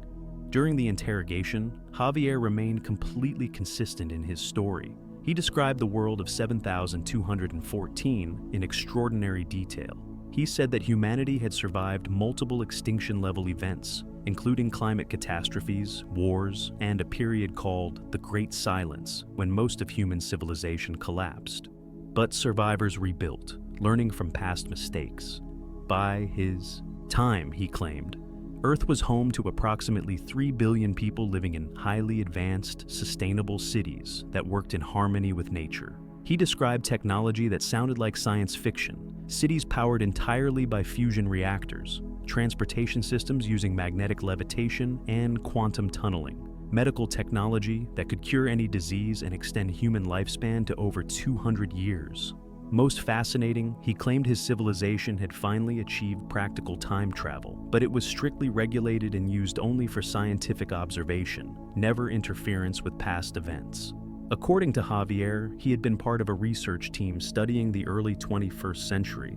During the interrogation, Javier remained completely consistent in his story. He described the world of 7214 in extraordinary detail. He said that humanity had survived multiple extinction-level events, including climate catastrophes, wars, and a period called the Great Silence, when most of human civilization collapsed. But survivors rebuilt, learning from past mistakes. By his time, he claimed, Earth was home to approximately 3 billion people living in highly advanced, sustainable cities that worked in harmony with nature. He described technology that sounded like science fiction, cities powered entirely by fusion reactors, transportation systems using magnetic levitation and quantum tunneling, medical technology that could cure any disease and extend human lifespan to over 200 years. Most fascinating, he claimed his civilization had finally achieved practical time travel, but it was strictly regulated and used only for scientific observation, never interference with past events. According to Javier, he had been part of a research team studying the early 21st century,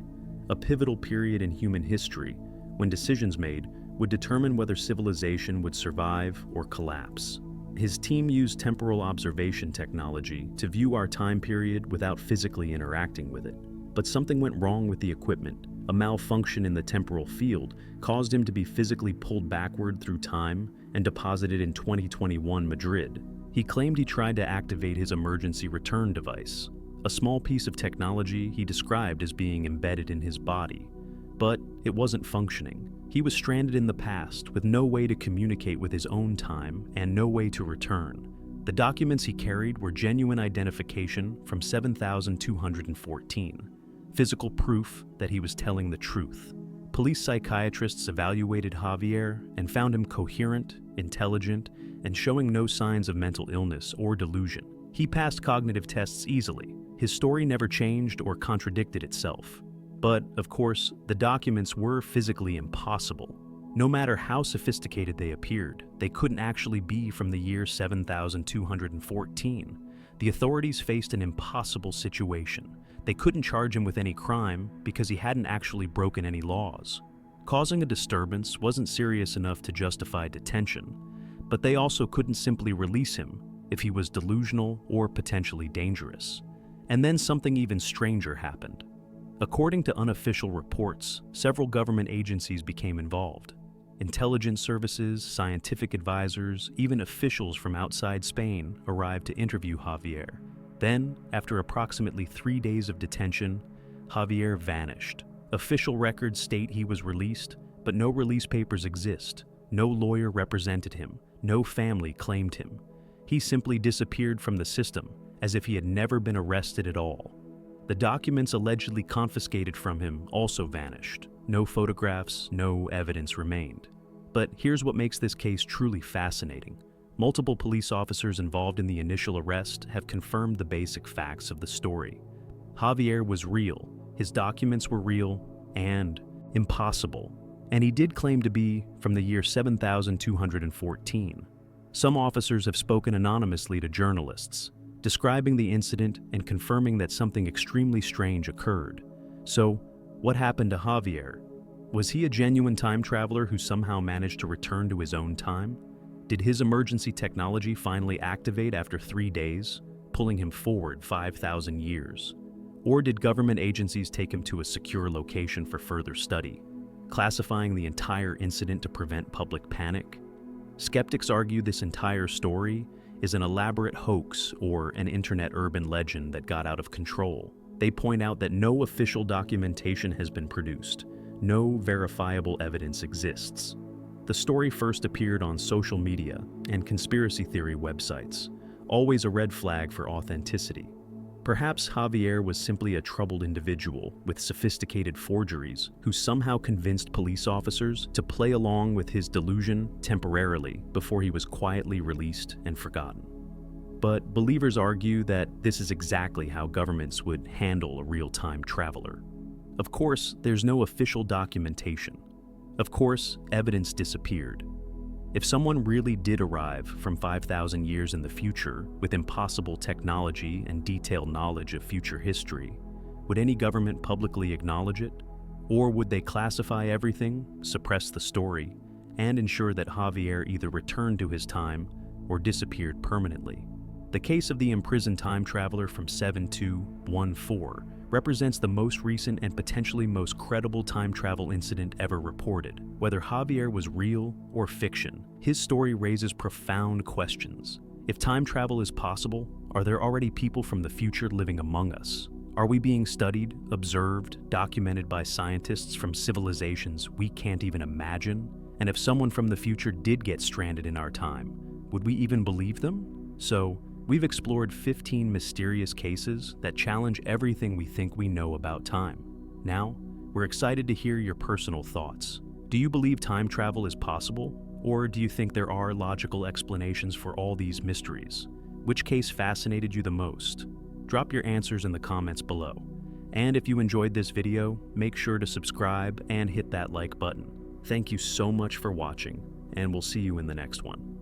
a pivotal period in human history when decisions made would determine whether civilization would survive or collapse. His team used temporal observation technology to view our time period without physically interacting with it. But something went wrong with the equipment. A malfunction in the temporal field caused him to be physically pulled backward through time and deposited in 2021 Madrid. He claimed he tried to activate his emergency return device, a small piece of technology he described as being embedded in his body. But it wasn't functioning. He was stranded in the past with no way to communicate with his own time and no way to return. The documents he carried were genuine identification from 7,214, physical proof that he was telling the truth. Police psychiatrists evaluated Javier and found him coherent, intelligent, and showing no signs of mental illness or delusion. He passed cognitive tests easily. His story never changed or contradicted itself. But, of course, the documents were physically impossible. No matter how sophisticated they appeared, they couldn't actually be from the year 7,214. The authorities faced an impossible situation. They couldn't charge him with any crime because he hadn't actually broken any laws. Causing a disturbance wasn't serious enough to justify detention, but they also couldn't simply release him if he was delusional or potentially dangerous. And then something even stranger happened. According to unofficial reports, several government agencies became involved. Intelligence services, scientific advisors, even officials from outside Spain arrived to interview Javier. Then, after approximately 3 days of detention, Javier vanished. Official records state he was released, but no release papers exist. No lawyer represented him. No family claimed him. He simply disappeared from the system, as if he had never been arrested at all. The documents allegedly confiscated from him also vanished. No photographs, no evidence remained. But here's what makes this case truly fascinating. Multiple police officers involved in the initial arrest have confirmed the basic facts of the story. Javier was real, his documents were real, and impossible. And he did claim to be from the year 7,214. Some officers have spoken anonymously to journalists, describing the incident and confirming that something extremely strange occurred. So, what happened to Javier? Was he a genuine time traveler who somehow managed to return to his own time? Did his emergency technology finally activate after 3 days, pulling him forward 5,000 years? Or did government agencies take him to a secure location for further study, classifying the entire incident to prevent public panic? Skeptics argue this entire story is an elaborate hoax or an internet urban legend that got out of control. They point out that no official documentation has been produced. No verifiable evidence exists. The story first appeared on social media and conspiracy theory websites, always a red flag for authenticity. Perhaps Javier was simply a troubled individual with sophisticated forgeries who somehow convinced police officers to play along with his delusion temporarily before he was quietly released and forgotten. But believers argue that this is exactly how governments would handle a real-time traveler. Of course, there's no official documentation. Of course, evidence disappeared. If someone really did arrive from 5,000 years in the future with impossible technology and detailed knowledge of future history, would any government publicly acknowledge it? Or would they classify everything, suppress the story, and ensure that Javier either returned to his time or disappeared permanently? The case of the imprisoned time traveler from 7214 represents the most recent and potentially most credible time travel incident ever reported. Whether Javier was real or fiction, his story raises profound questions. If time travel is possible, are there already people from the future living among us? Are we being studied, observed, documented by scientists from civilizations we can't even imagine? And if someone from the future did get stranded in our time, would we even believe them? So, we've explored 15 mysterious cases that challenge everything we think we know about time. Now, we're excited to hear your personal thoughts. Do you believe time travel is possible? Or do you think there are logical explanations for all these mysteries? Which case fascinated you the most? Drop your answers in the comments below. And if you enjoyed this video, make sure to subscribe and hit that like button. Thank you so much for watching, and we'll see you in the next one.